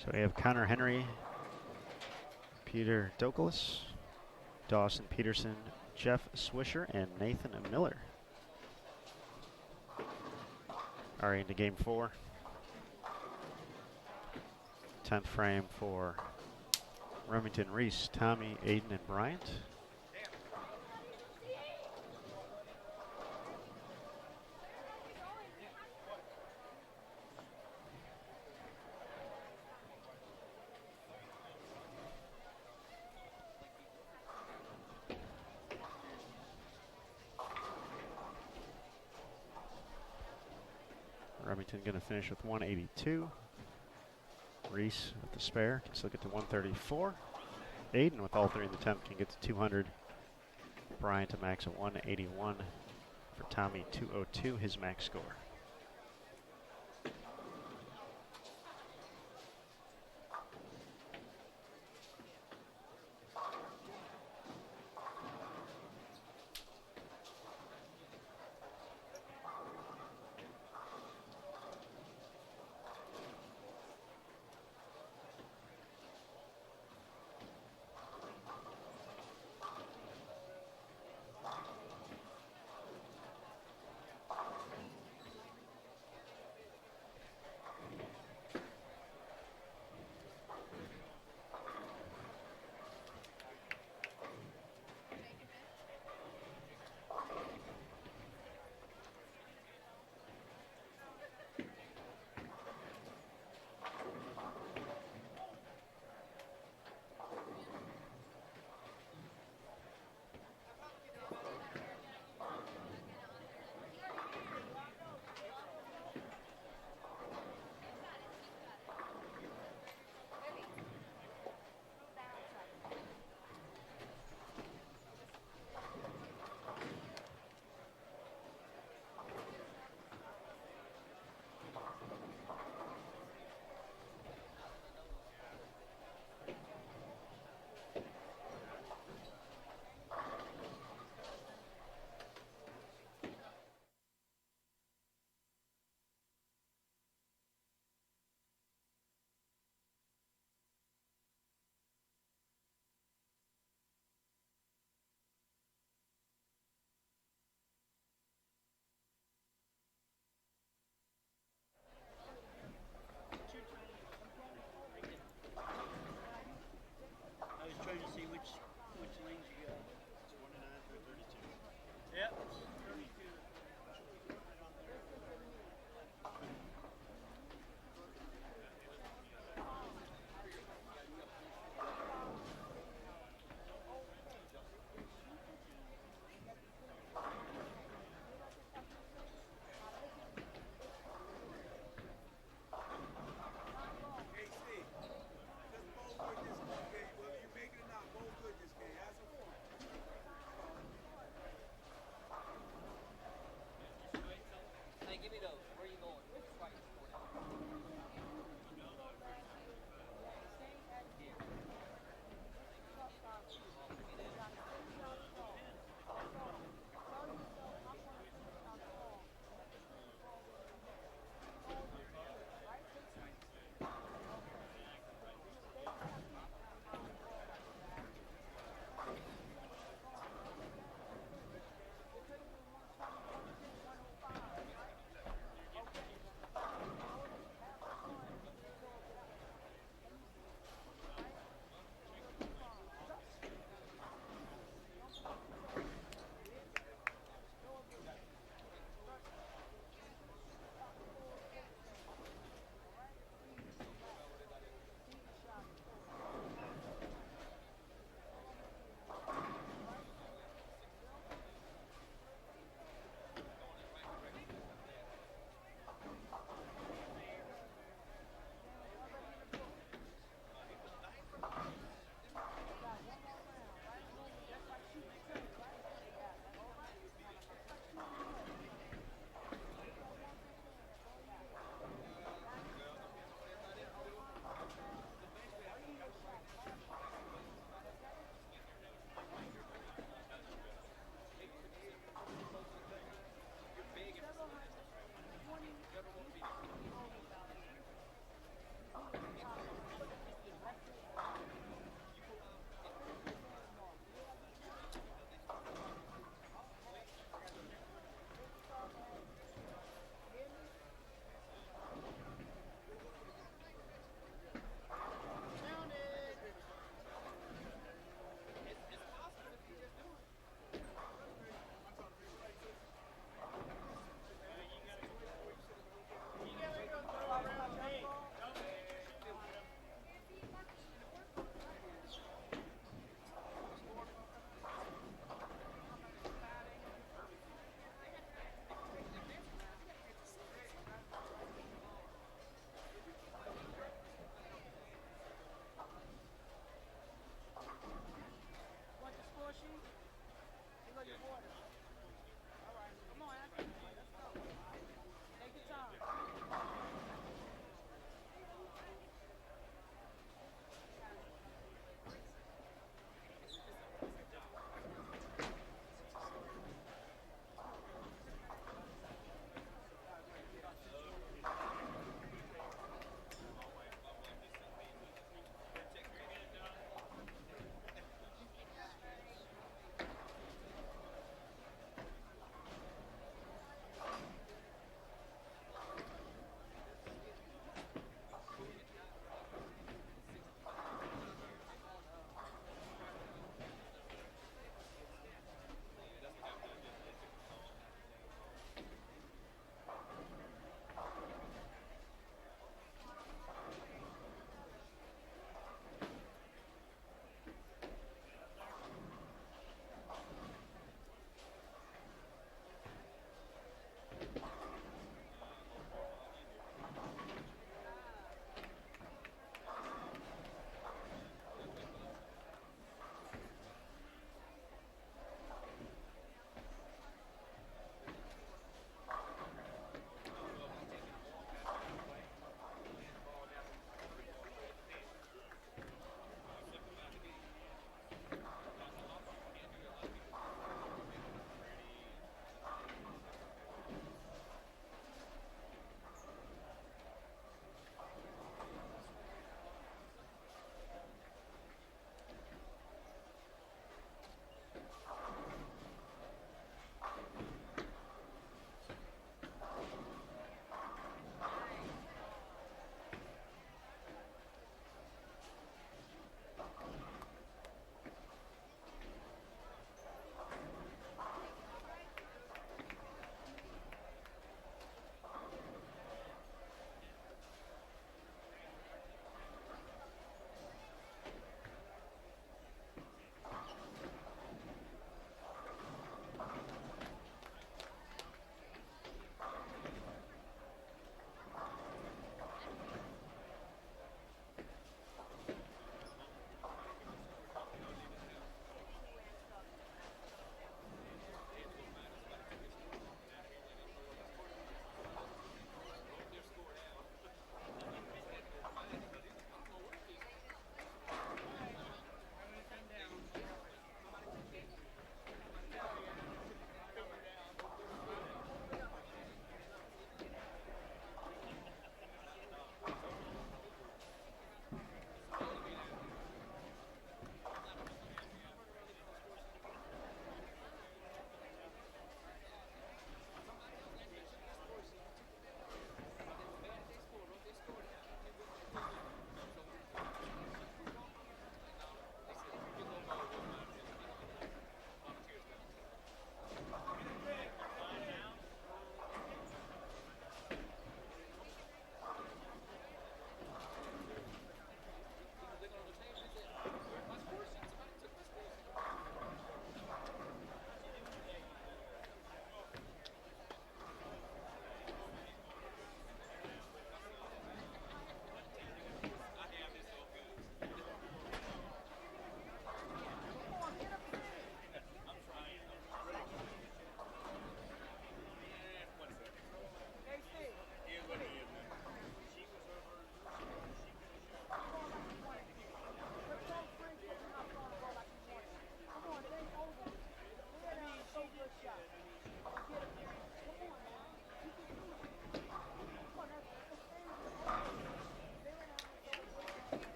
So we have Connor Henry, Peter Douglas, Dawson Peterson, Jeff Swisher, and Nathan Miller are into game 4. 10th frame for Remington, Reese, Tommy, Aiden, and Bryant. Remington going to finish with 182. Reese with the spare can still get to 134. Aiden with all 3 in the 10th can get to 200. Bryant a max of 181. For Tommy, 202 his max score.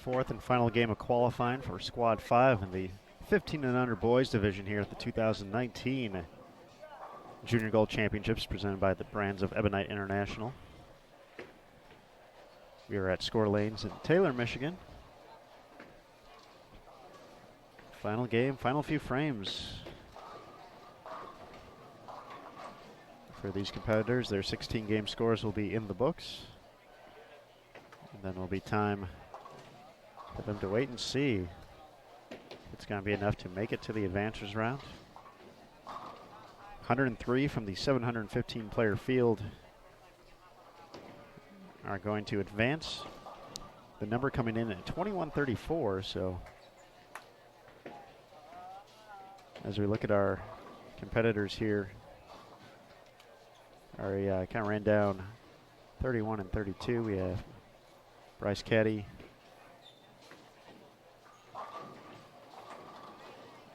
fourth and final game of qualifying for Squad 5 in the 15 and under boys division here at the 2019 Junior Gold Championships presented by the brands of Ebonite International. We are at Score Lanes in Taylor, Michigan. Final game, final few frames. For these competitors, their 16 game scores will be in the books. And then will be time for them to wait and see if it's going to be enough to make it to the advancers round. 103 from the 715 player field are going to advance. The number coming in at 2134, so as we look at our competitors here, I kind of ran down 31 and 32. We have Bryce Caddy,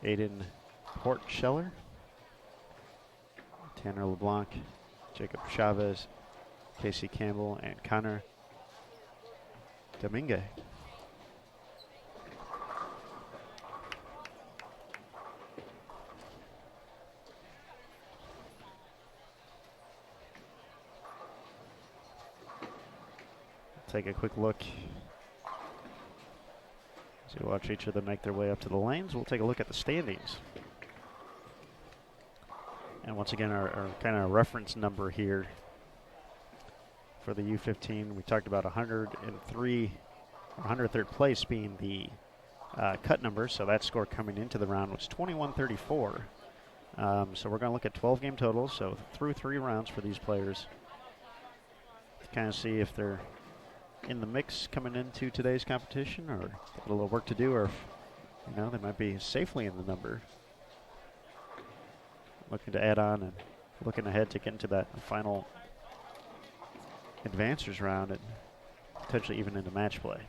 Aiden Portscheller, Tanner LeBlanc, Jacob Chavez, Casey Campbell, and Connor Domingue. Take a quick look as you watch each of them make their way up to the lanes. We'll take a look at the standings. And once again, our kind of reference number here for the U15, we talked about 103, or 103rd place being the cut number, so that score coming into the round was 2134. So we're going to look at 12 game totals, so through 3 rounds for these players to kind of see if they're in the mix coming into today's competition, or a little work to do, or if, they might be safely in the number. Looking to add on and looking ahead to get into that final advancers round and potentially even into match play.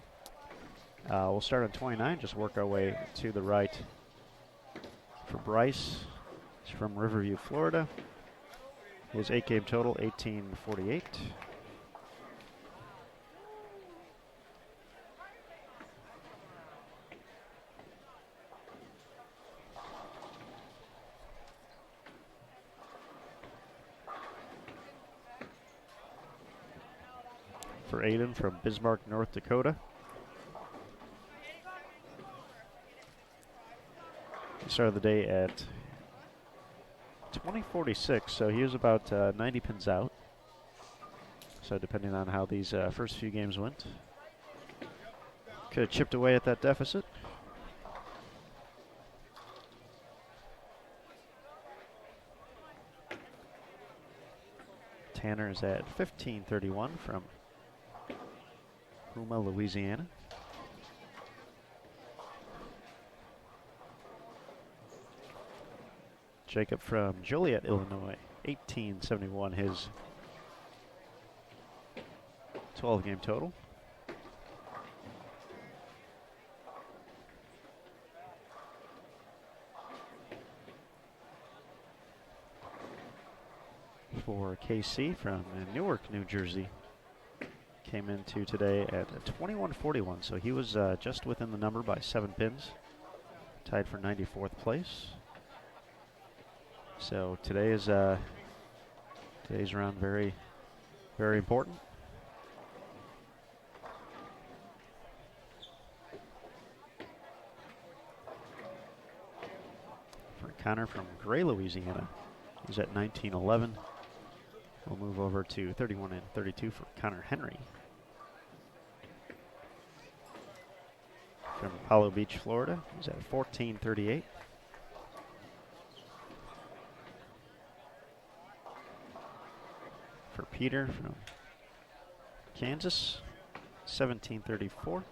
We'll start on 29, just work our way to the right for Bryce. He's from Riverview, Florida. His 8 game total, 1848. For Aiden from Bismarck, North Dakota. He started the day at 2046, so he was about 90 pins out. So depending on how these first few games went, could have chipped away at that deficit. Tanner is at 1531 from Houma, Louisiana. Jacob from Joliet, Illinois, 1871, his 12 game total. For KC from Newark, New Jersey, came into today at 2141, so he was just within the number by 7 pins, tied for 94th place. So today's round very, very important. For Connor from Gray, Louisiana, he's at 1911. We'll move over to 31 and 32 for Connor Henry. From Apollo Beach, Florida, he's at 1438. For Peter from Kansas, 1734.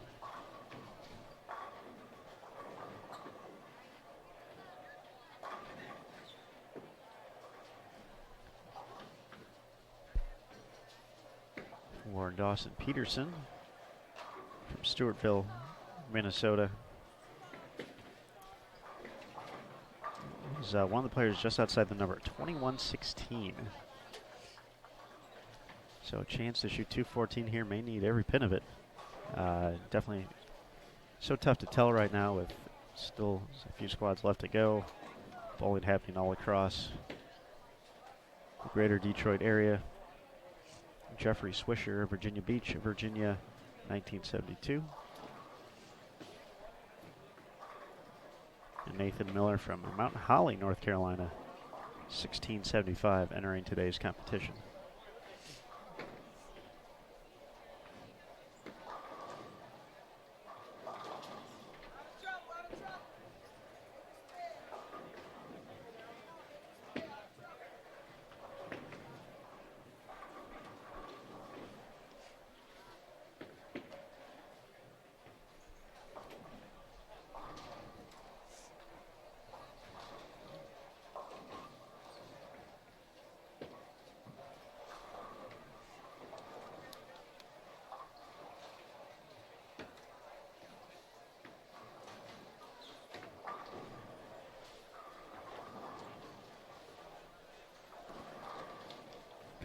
For Dawson Peterson from Stewartville, Minnesota. He's one of the players just outside the number, 2116. So a chance to shoot 214 here, may need every pin of it. Definitely So tough to tell right now with still a few squads left to go. Bowling happening all across the greater Detroit area. Jeffrey Swisher, Virginia Beach, Virginia, 1972. And Nathan Miller from Mount Holly, North Carolina, 1675, entering today's competition.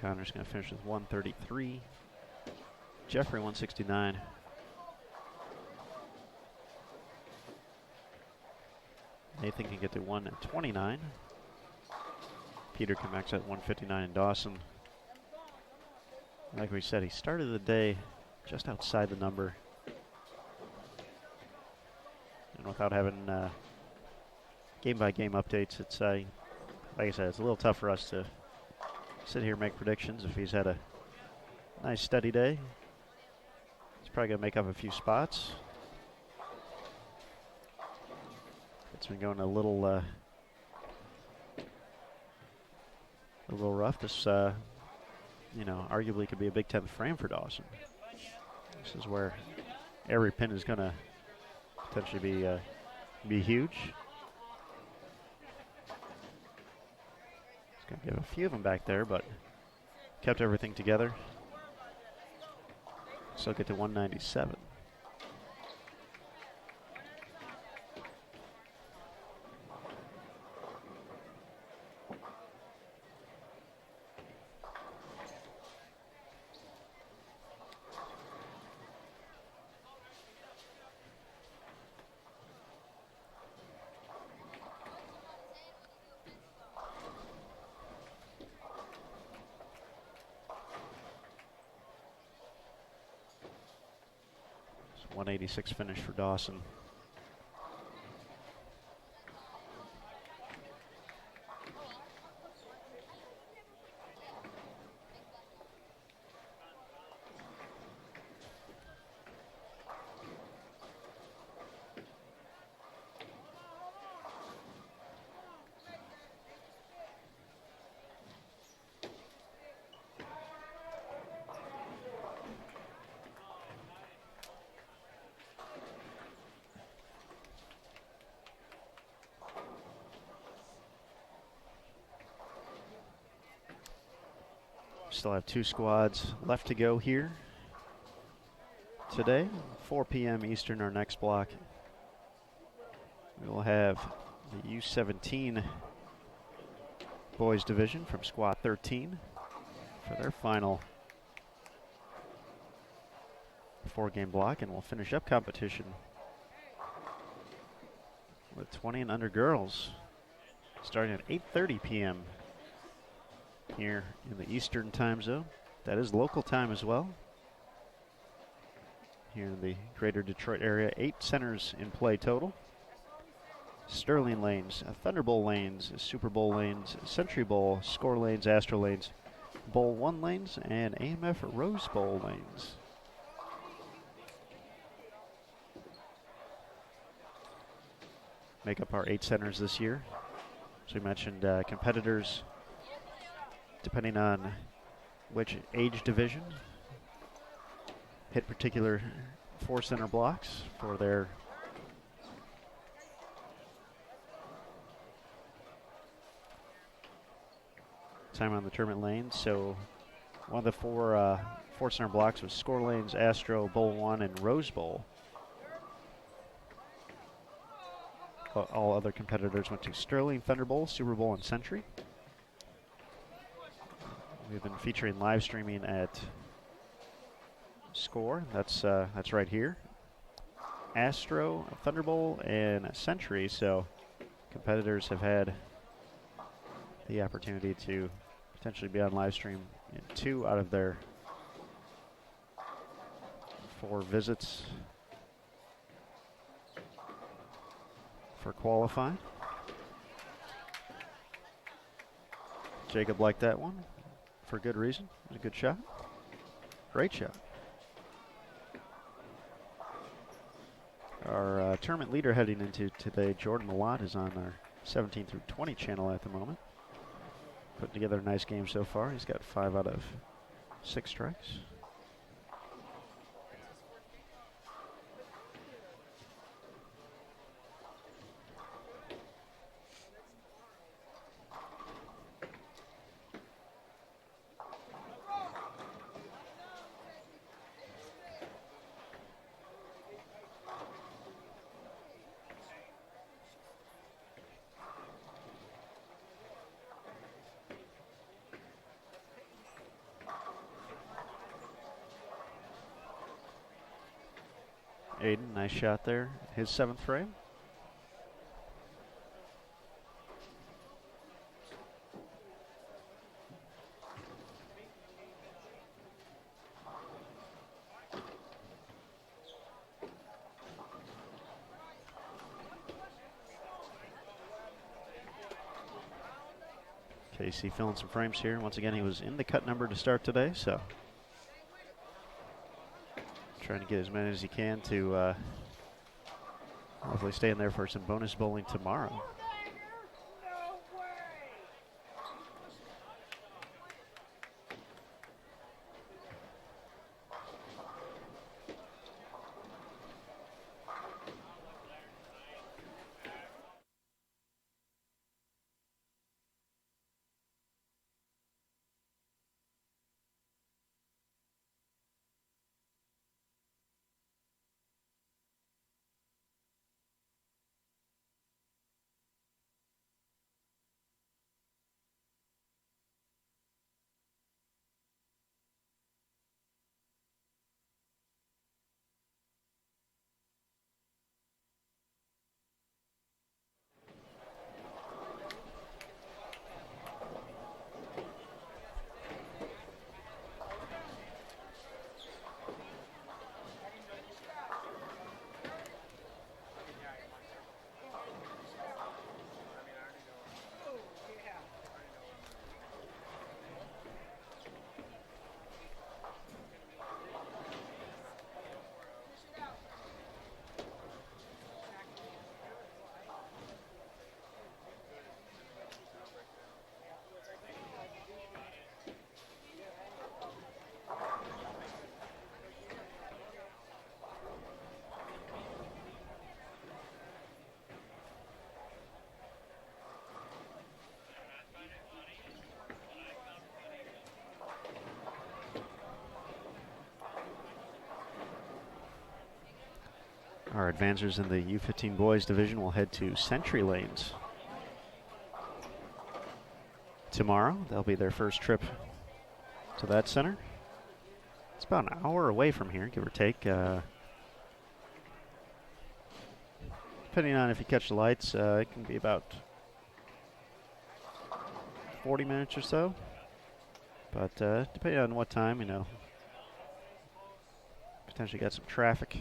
Connor's going to finish with 133. Jeffrey, 169. Nathan can get to 129. Peter can max at 159 in Dawson. Like we said, he started the day just outside the number. And without having game-by-game updates, it's, like I said, it's a little tough for us to sit here and make predictions. If he's had a nice steady day, he's probably going to make up a few spots. It's been going a little rough. This, arguably could be a Big Ten frame for Dawson. This is where every pin is going to potentially be huge. Going to give a few of them back there, but kept everything together. So get to 197. So 186 finish for Dawson. Still have two squads left to go here today. 4 p.m. Eastern, our next block. We will have the U17 Boys Division from Squad 13 for their final 4-game block, and we'll finish up competition with 20 and under girls starting at 8:30 p.m. here in the Eastern time zone. That is local time as well. Here in the greater Detroit area, 8 centers in play total. Sterling lanes, Thunderbolt lanes, Super Bowl lanes, Century Bowl, Score lanes, Astro lanes, Bowl 1 lanes, and AMF Rose Bowl lanes. Make up our 8 centers this year. So we mentioned competitors, depending on which age division, hit particular 4 center blocks for their time on the tournament lane. So one of the 4 center blocks was Score lanes, Astro, Bowl 1, and Rose Bowl. All other competitors went to Sterling, Thunderbolt, Super Bowl, and Century. We've been featuring live streaming at Score. That's right here. Astro, Thunderbolt, and Century, so competitors have had the opportunity to potentially be on live stream in 2 out of their 4 visits for qualifying. Jacob liked that one for good reason. It was a good shot. Great shot. Our tournament leader heading into today, Jordan Malott, is on our 17 through 20 channel at the moment. Putting together a nice game so far. He's got 5 out of 6 strikes. Aiden, nice shot there. His 7th frame. Casey filling some frames here. Once again, he was in the cut number to start today, so trying to get as many as he can to hopefully stay in there for some bonus bowling tomorrow. Our advancers in the U15 Boys division will head to Century Lanes tomorrow. That'll be their first trip to that center. It's about an hour away from here, give or take. Depending on if you catch the lights, it can be about 40 minutes or so. But depending on what time, you know, potentially got some traffic.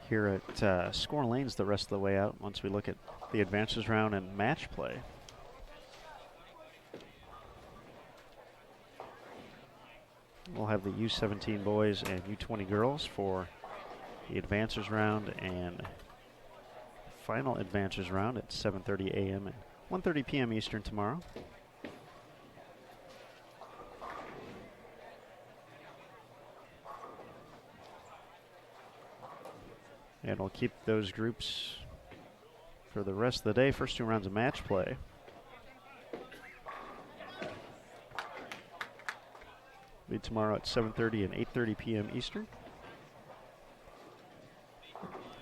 Here at Score Lanes the rest of the way out once we look at the advances round and match play. We'll have the U17 boys and U20 girls for the advances round and final advances round at 7:30 a.m. and 1:30 p.m. Eastern tomorrow. And we'll keep those groups for the rest of the day. First 2 rounds of match play. Be tomorrow at 7:30 and 8:30 p.m. Eastern.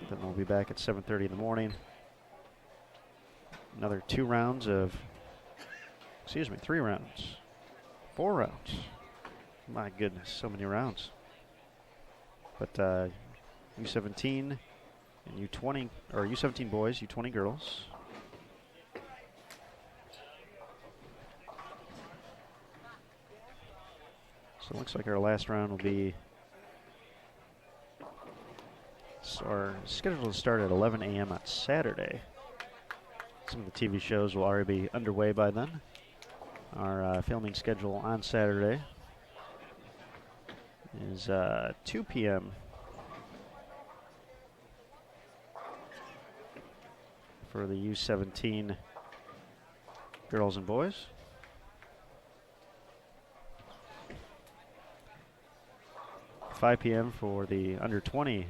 Then we'll be back at 7:30 in the morning. Another 2 rounds of, 3 rounds, 4 rounds. My goodness, so many rounds. But U17 and U20, or U17 boys, U20 girls. So it looks like our last round will be scheduled to start at 11 a.m. on Saturday. Some of the TV shows will already be underway by then. Our filming schedule on Saturday is 2 p.m. for the U17 girls and boys. $5 p.m. for the under 20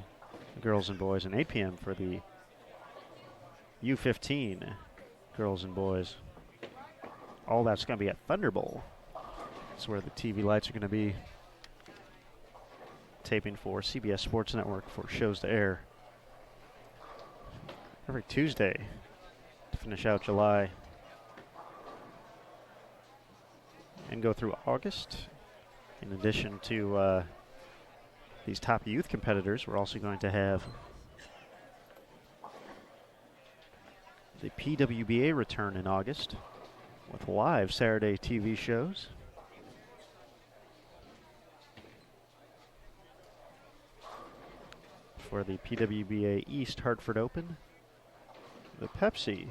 girls and boys, and 8 p.m. for the U15 girls and boys. All that's going to be at Thunder Bowl. That's where the TV lights are going to be taping for CBS Sports Network for shows to air every Tuesday to finish out July and go through August. In addition to these top youth competitors, we're also going to have the PWBA return in August with live Saturday TV shows. For the PWBA East Hartford Open, the Pepsi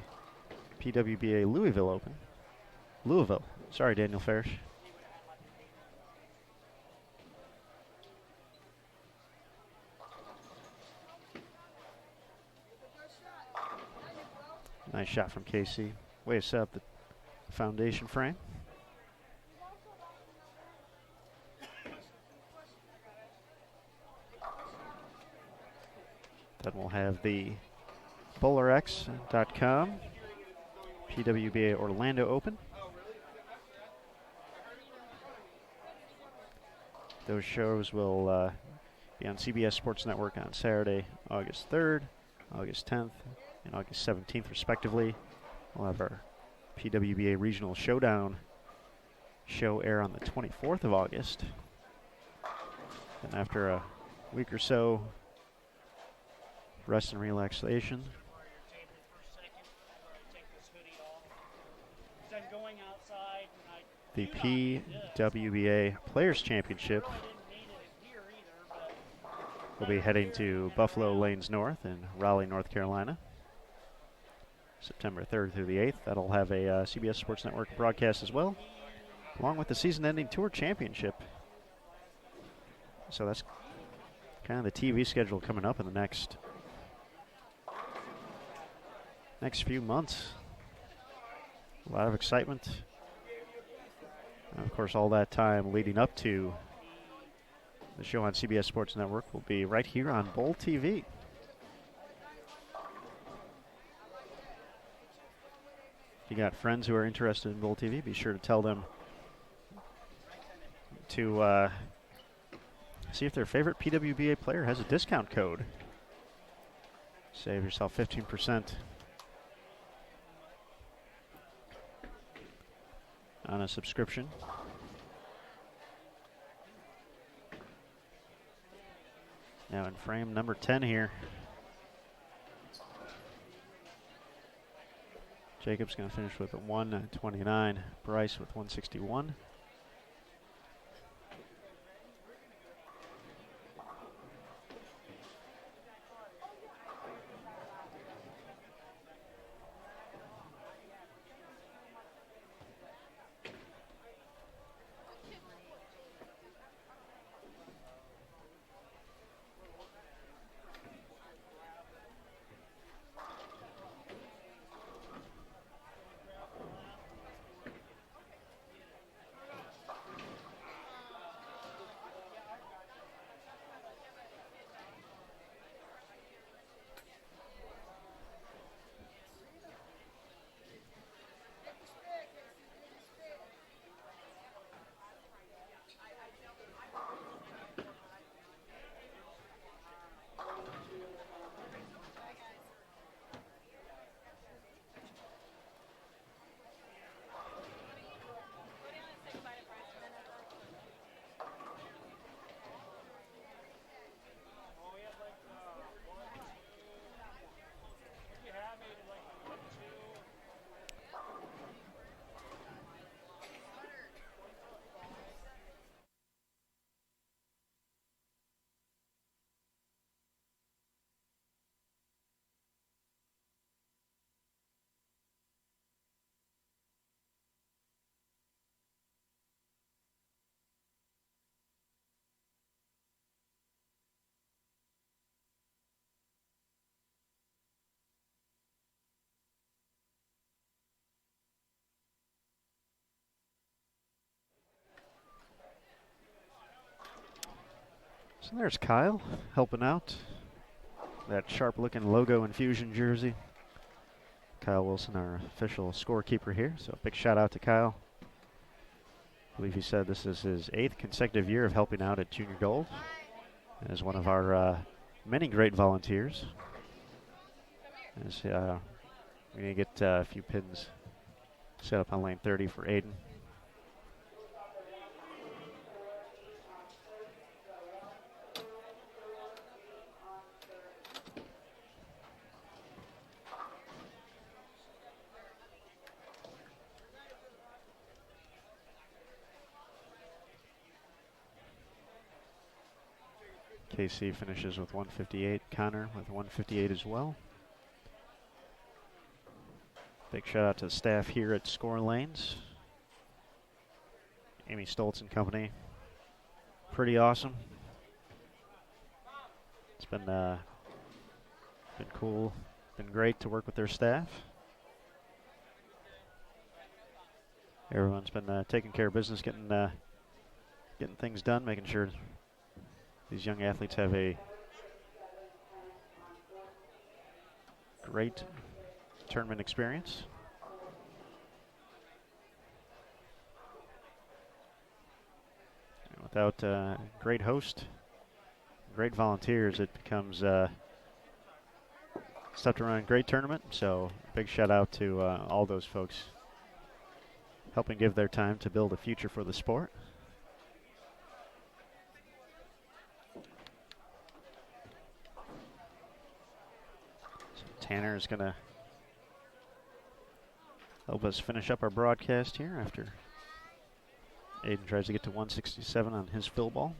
PWBA Louisville Open. Louisville. Sorry, Daniel Farish. Nice shot from KC. Way to set up the foundation frame. Then we'll have the BowlerX.com PWBA Orlando Open. Those shows will be on CBS Sports Network on Saturday, August 3rd, August 10th, and August 17th, respectively. We'll have our PWBA Regional Showdown show air on the 24th of August. And after a week or so, rest and relaxation, the PWBA Players Championship will be heading to Buffalo Lanes North in Raleigh, North Carolina, September 3rd through the 8th. That'll have a CBS Sports Network broadcast as well, along with the season-ending Tour Championship. So that's kind of the TV schedule coming up in the next few months. A lot of excitement. And of course, all that time leading up to the show on CBS Sports Network will be right here on Bowl TV. If you got friends who are interested in Bowl TV, be sure to tell them to see if their favorite PWBA player has a discount code. Save yourself 15% on a subscription. Now in frame number 10 here. Jacob's going to finish with a 129. Bryce with 161. So there's Kyle helping out. That sharp-looking logo infusion jersey. Kyle Wilson, our official scorekeeper here. So big shout out to Kyle. I believe he said this is his 8th consecutive year of helping out at Junior Gold. As one of our many great volunteers. As, we're going to get a few pins set up on lane 30 for Aiden. KC finishes with 158. Connor with 158 as well. Big shout out to the staff here at Score Lanes. Amy Stoltz and company. Pretty awesome. It's been cool, been great to work with their staff. Everyone's been taking care of business, getting things done, making sure these young athletes have a great tournament experience. And without great host, great volunteers, it becomes tough to run a great tournament. So big shout out to all those folks helping give their time to build a future for the sport. Tanner is going to help us finish up our broadcast here after Aiden tries to get to 167 on his fill ball.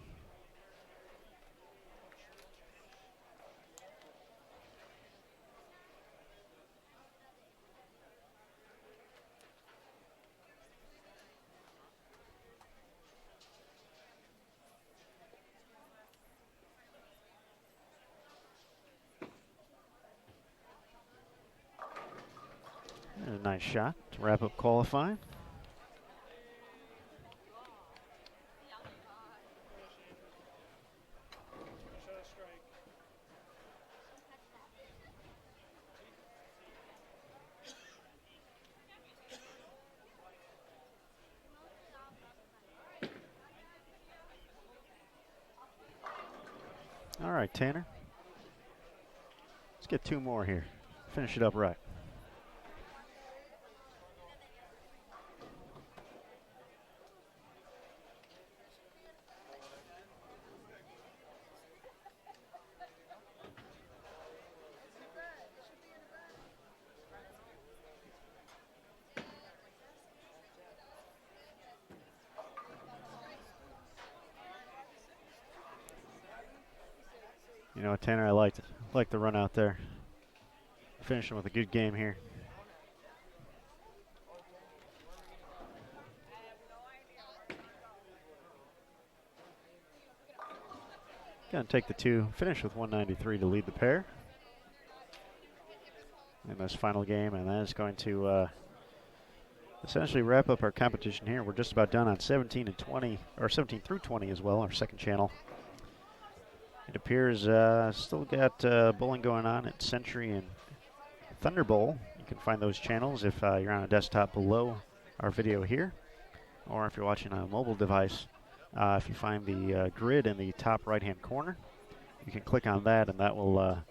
And a nice shot to wrap up qualifying. All right, Tanner. Let's get 2 more here. Finish it up right. You know, Tanner, I like the run out there. Finishing with a good game here. Gonna take the 2, finish with 193 to lead the pair in this final game, and that is going to essentially wrap up our competition here. We're just about done on 17 and 20, or 17 through 20 as well, our second channel. It appears still got bowling going on at Century and Thunder Bowl. You can find those channels if you're on a desktop below our video here, or if you're watching on a mobile device. If you find the grid in the top right-hand corner, you can click on that, and that will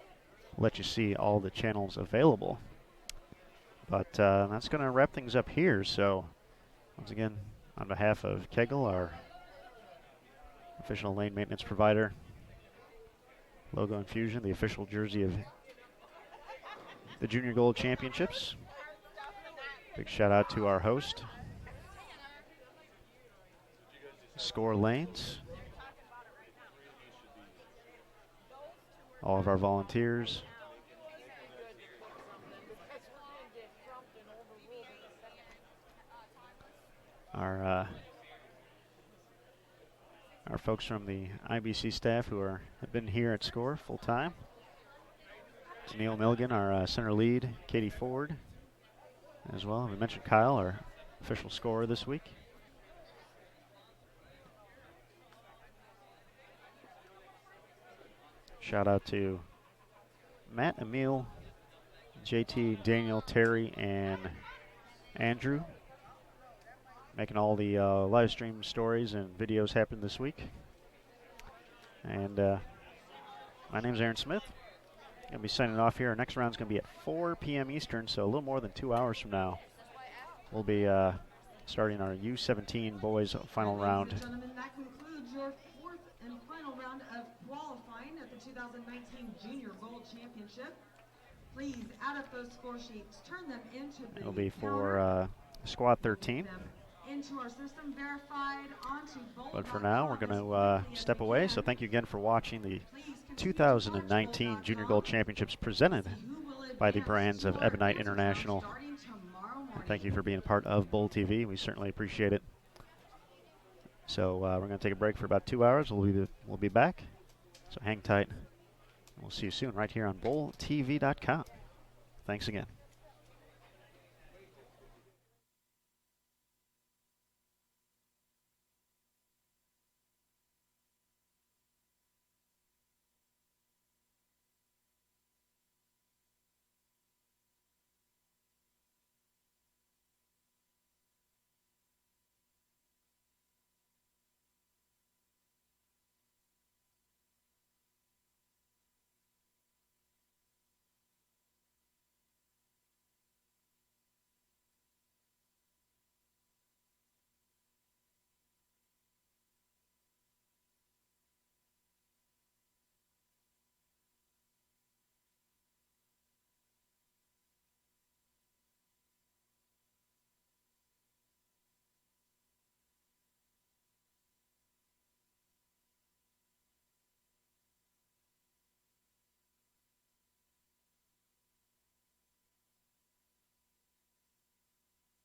let you see all the channels available. But that's going to wrap things up here. So once again, on behalf of Kegel, our official lane maintenance provider, Logo Infusion, the official jersey of the Junior Gold Championships. Big shout out to our host, Score Lanes, all of our volunteers, our folks from the IBC staff who have been here at Score full time. It's Neil Milligan, our center lead, Katie Ford as well. We mentioned Kyle, our official scorer this week. Shout out to Matt, Emil, JT, Daniel, Terry, and Andrew, making all the live stream stories and videos happen this week. And my name's Aaron Smith. Going to be signing off here. Our next round's going to be at 4 p.m. Eastern, so a little more than 2 hours from now. We'll be starting our U17 boys final round. Ladies and gentlemen, that concludes your fourth and final round of qualifying at the 2019 Junior Gold Championship. Please add up those score sheets, turn them into the It'll be counter, for Squad 13. them into our system, verified onto But for now, we're going to step away. So thank you again for watching the 2019 Junior Gold Championships presented by the brands of Ebonite International. And thank you for being a part of Bowl TV. We certainly appreciate it. So we're going to take a break for about 2 hours. We'll be back. So hang tight. We'll see you soon right here on BowlTV.com. Thanks again.